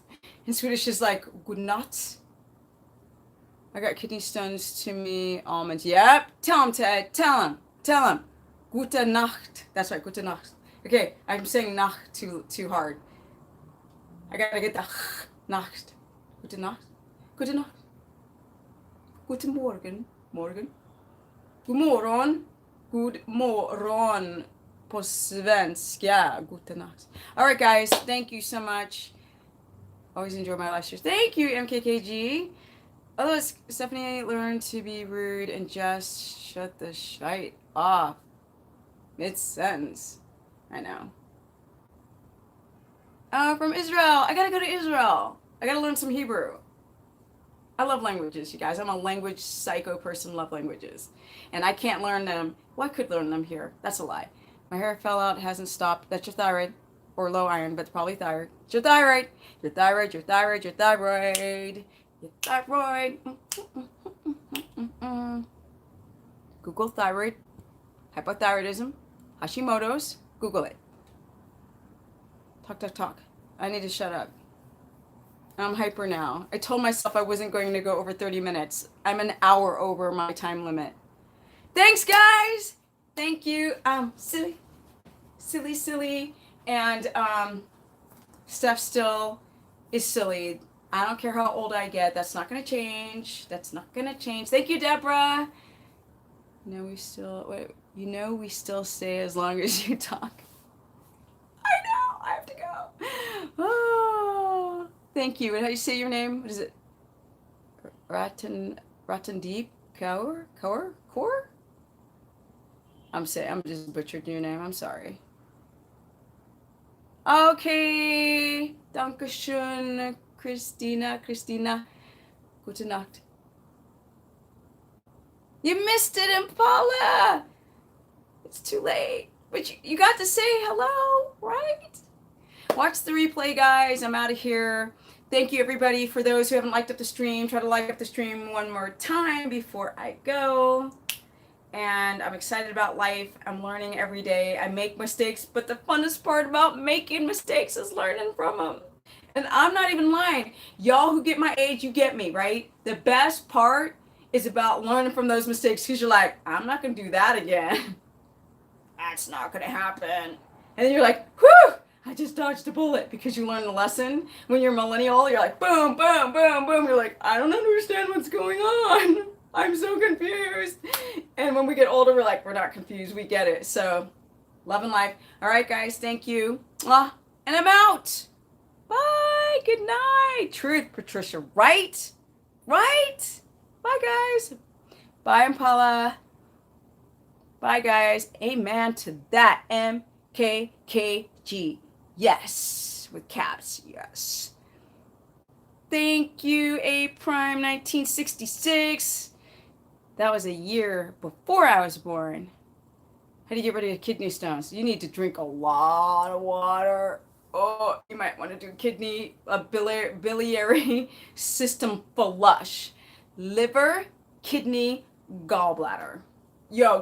In Swedish is like good Nacht. I got kidney stones to me, almonds. Yep. Tell him, Ted. Tell him. Tell him. Gute Nacht. That's right. Gute Nacht. Okay, I'm saying Nacht too hard. I gotta get the Nacht. Gute Nacht. Gute Nacht. Guten Morgen. Morgen. God morgon. God morgon på svenska. Gute Nacht. All right, guys. Thank you so much. Always enjoy my live streams. Thank you, MKKG. Otherwise, Stephanie learned to be rude and just shut the shite off mid-sentence. I know. From Israel. I gotta go to Israel. I gotta learn some Hebrew. I love languages, you guys. I'm a language psycho person, love languages. And I can't learn them. Well, I could learn them here. That's a lie. My hair fell out, hasn't stopped. That's your thyroid. Or low iron, but it's probably thyroid. It's your thyroid. Your thyroid, your thyroid, your thyroid. Your thyroid. Google thyroid. Hypothyroidism. Hashimoto's. Google it. Talk. I need to shut up. I'm hyper now. I told myself I wasn't going to go over 30 minutes. I'm an hour over my time limit. Thanks, guys. Thank you. Silly. And Steph still is silly. I don't care how old I get. That's not going to change. Thank you, Deborah. We still stay as long as you talk. I know. I have to go. Oh. Thank you. And how do you say your name? What is it? Ratandeep Kaur? I'm just butchered your name. I'm sorry. Okay. Dankeschön, Christina. Gute Nacht. You missed it, Impala. It's too late. But you got to say hello, right? Watch the replay, guys. I'm out of here. Thank you, everybody. For those who haven't liked up the stream, try to like up the stream one more time before I go. And I'm excited about life. I'm learning every day. I make mistakes, but the funnest part about making mistakes is learning from them. And I'm not even lying. Y'all who get my age, you get me, right? The best part is about learning from those mistakes because you're like, I'm not going to do that again. That's not going to happen. And then you're like, whew! I just dodged a bullet because you learned a lesson. When you're a millennial, you're like, boom. You're like, I don't understand what's going on. I'm so confused. And when we get older, we're like, we're not confused. We get it. So, love and life. All right, guys. Thank you. And I'm out. Bye. Good night. Truth, Patricia. Right? Bye, guys. Bye, Impala. Bye, guys. Amen to that. MKKG. Yes, with caps, yes. Thank you, A Prime 1966. That was a year before I was born. How do you get rid of kidney stones? You need to drink a lot of water. Oh, you might want to do biliary system flush. Liver, kidney, gallbladder.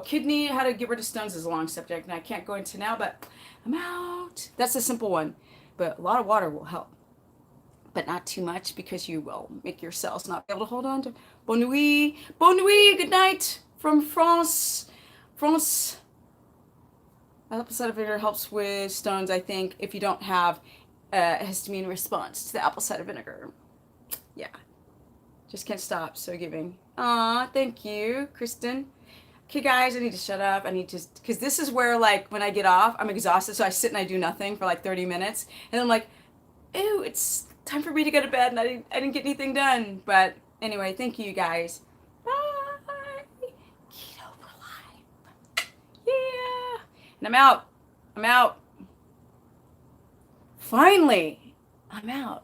Kidney, how to get rid of stones is a long subject, and I can't go into now, but I'm out. That's a simple one, but a lot of water will help. But not too much because you will make your cells not be able to hold on to. Bonne nuit. Good night from France. Apple cider vinegar helps with stones, I think, if you don't have a histamine response to the apple cider vinegar. Yeah. Just can't stop. So giving. Thank you, Kristen. Okay, guys, I need to shut up. Because this is where, like, when I get off, I'm exhausted, so I sit and I do nothing for, like, 30 minutes. And I'm like, ew, it's time for me to go to bed, and I didn't get anything done. But anyway, thank you, guys. Bye. Keto for life. Yeah. And I'm out. Finally. I'm out.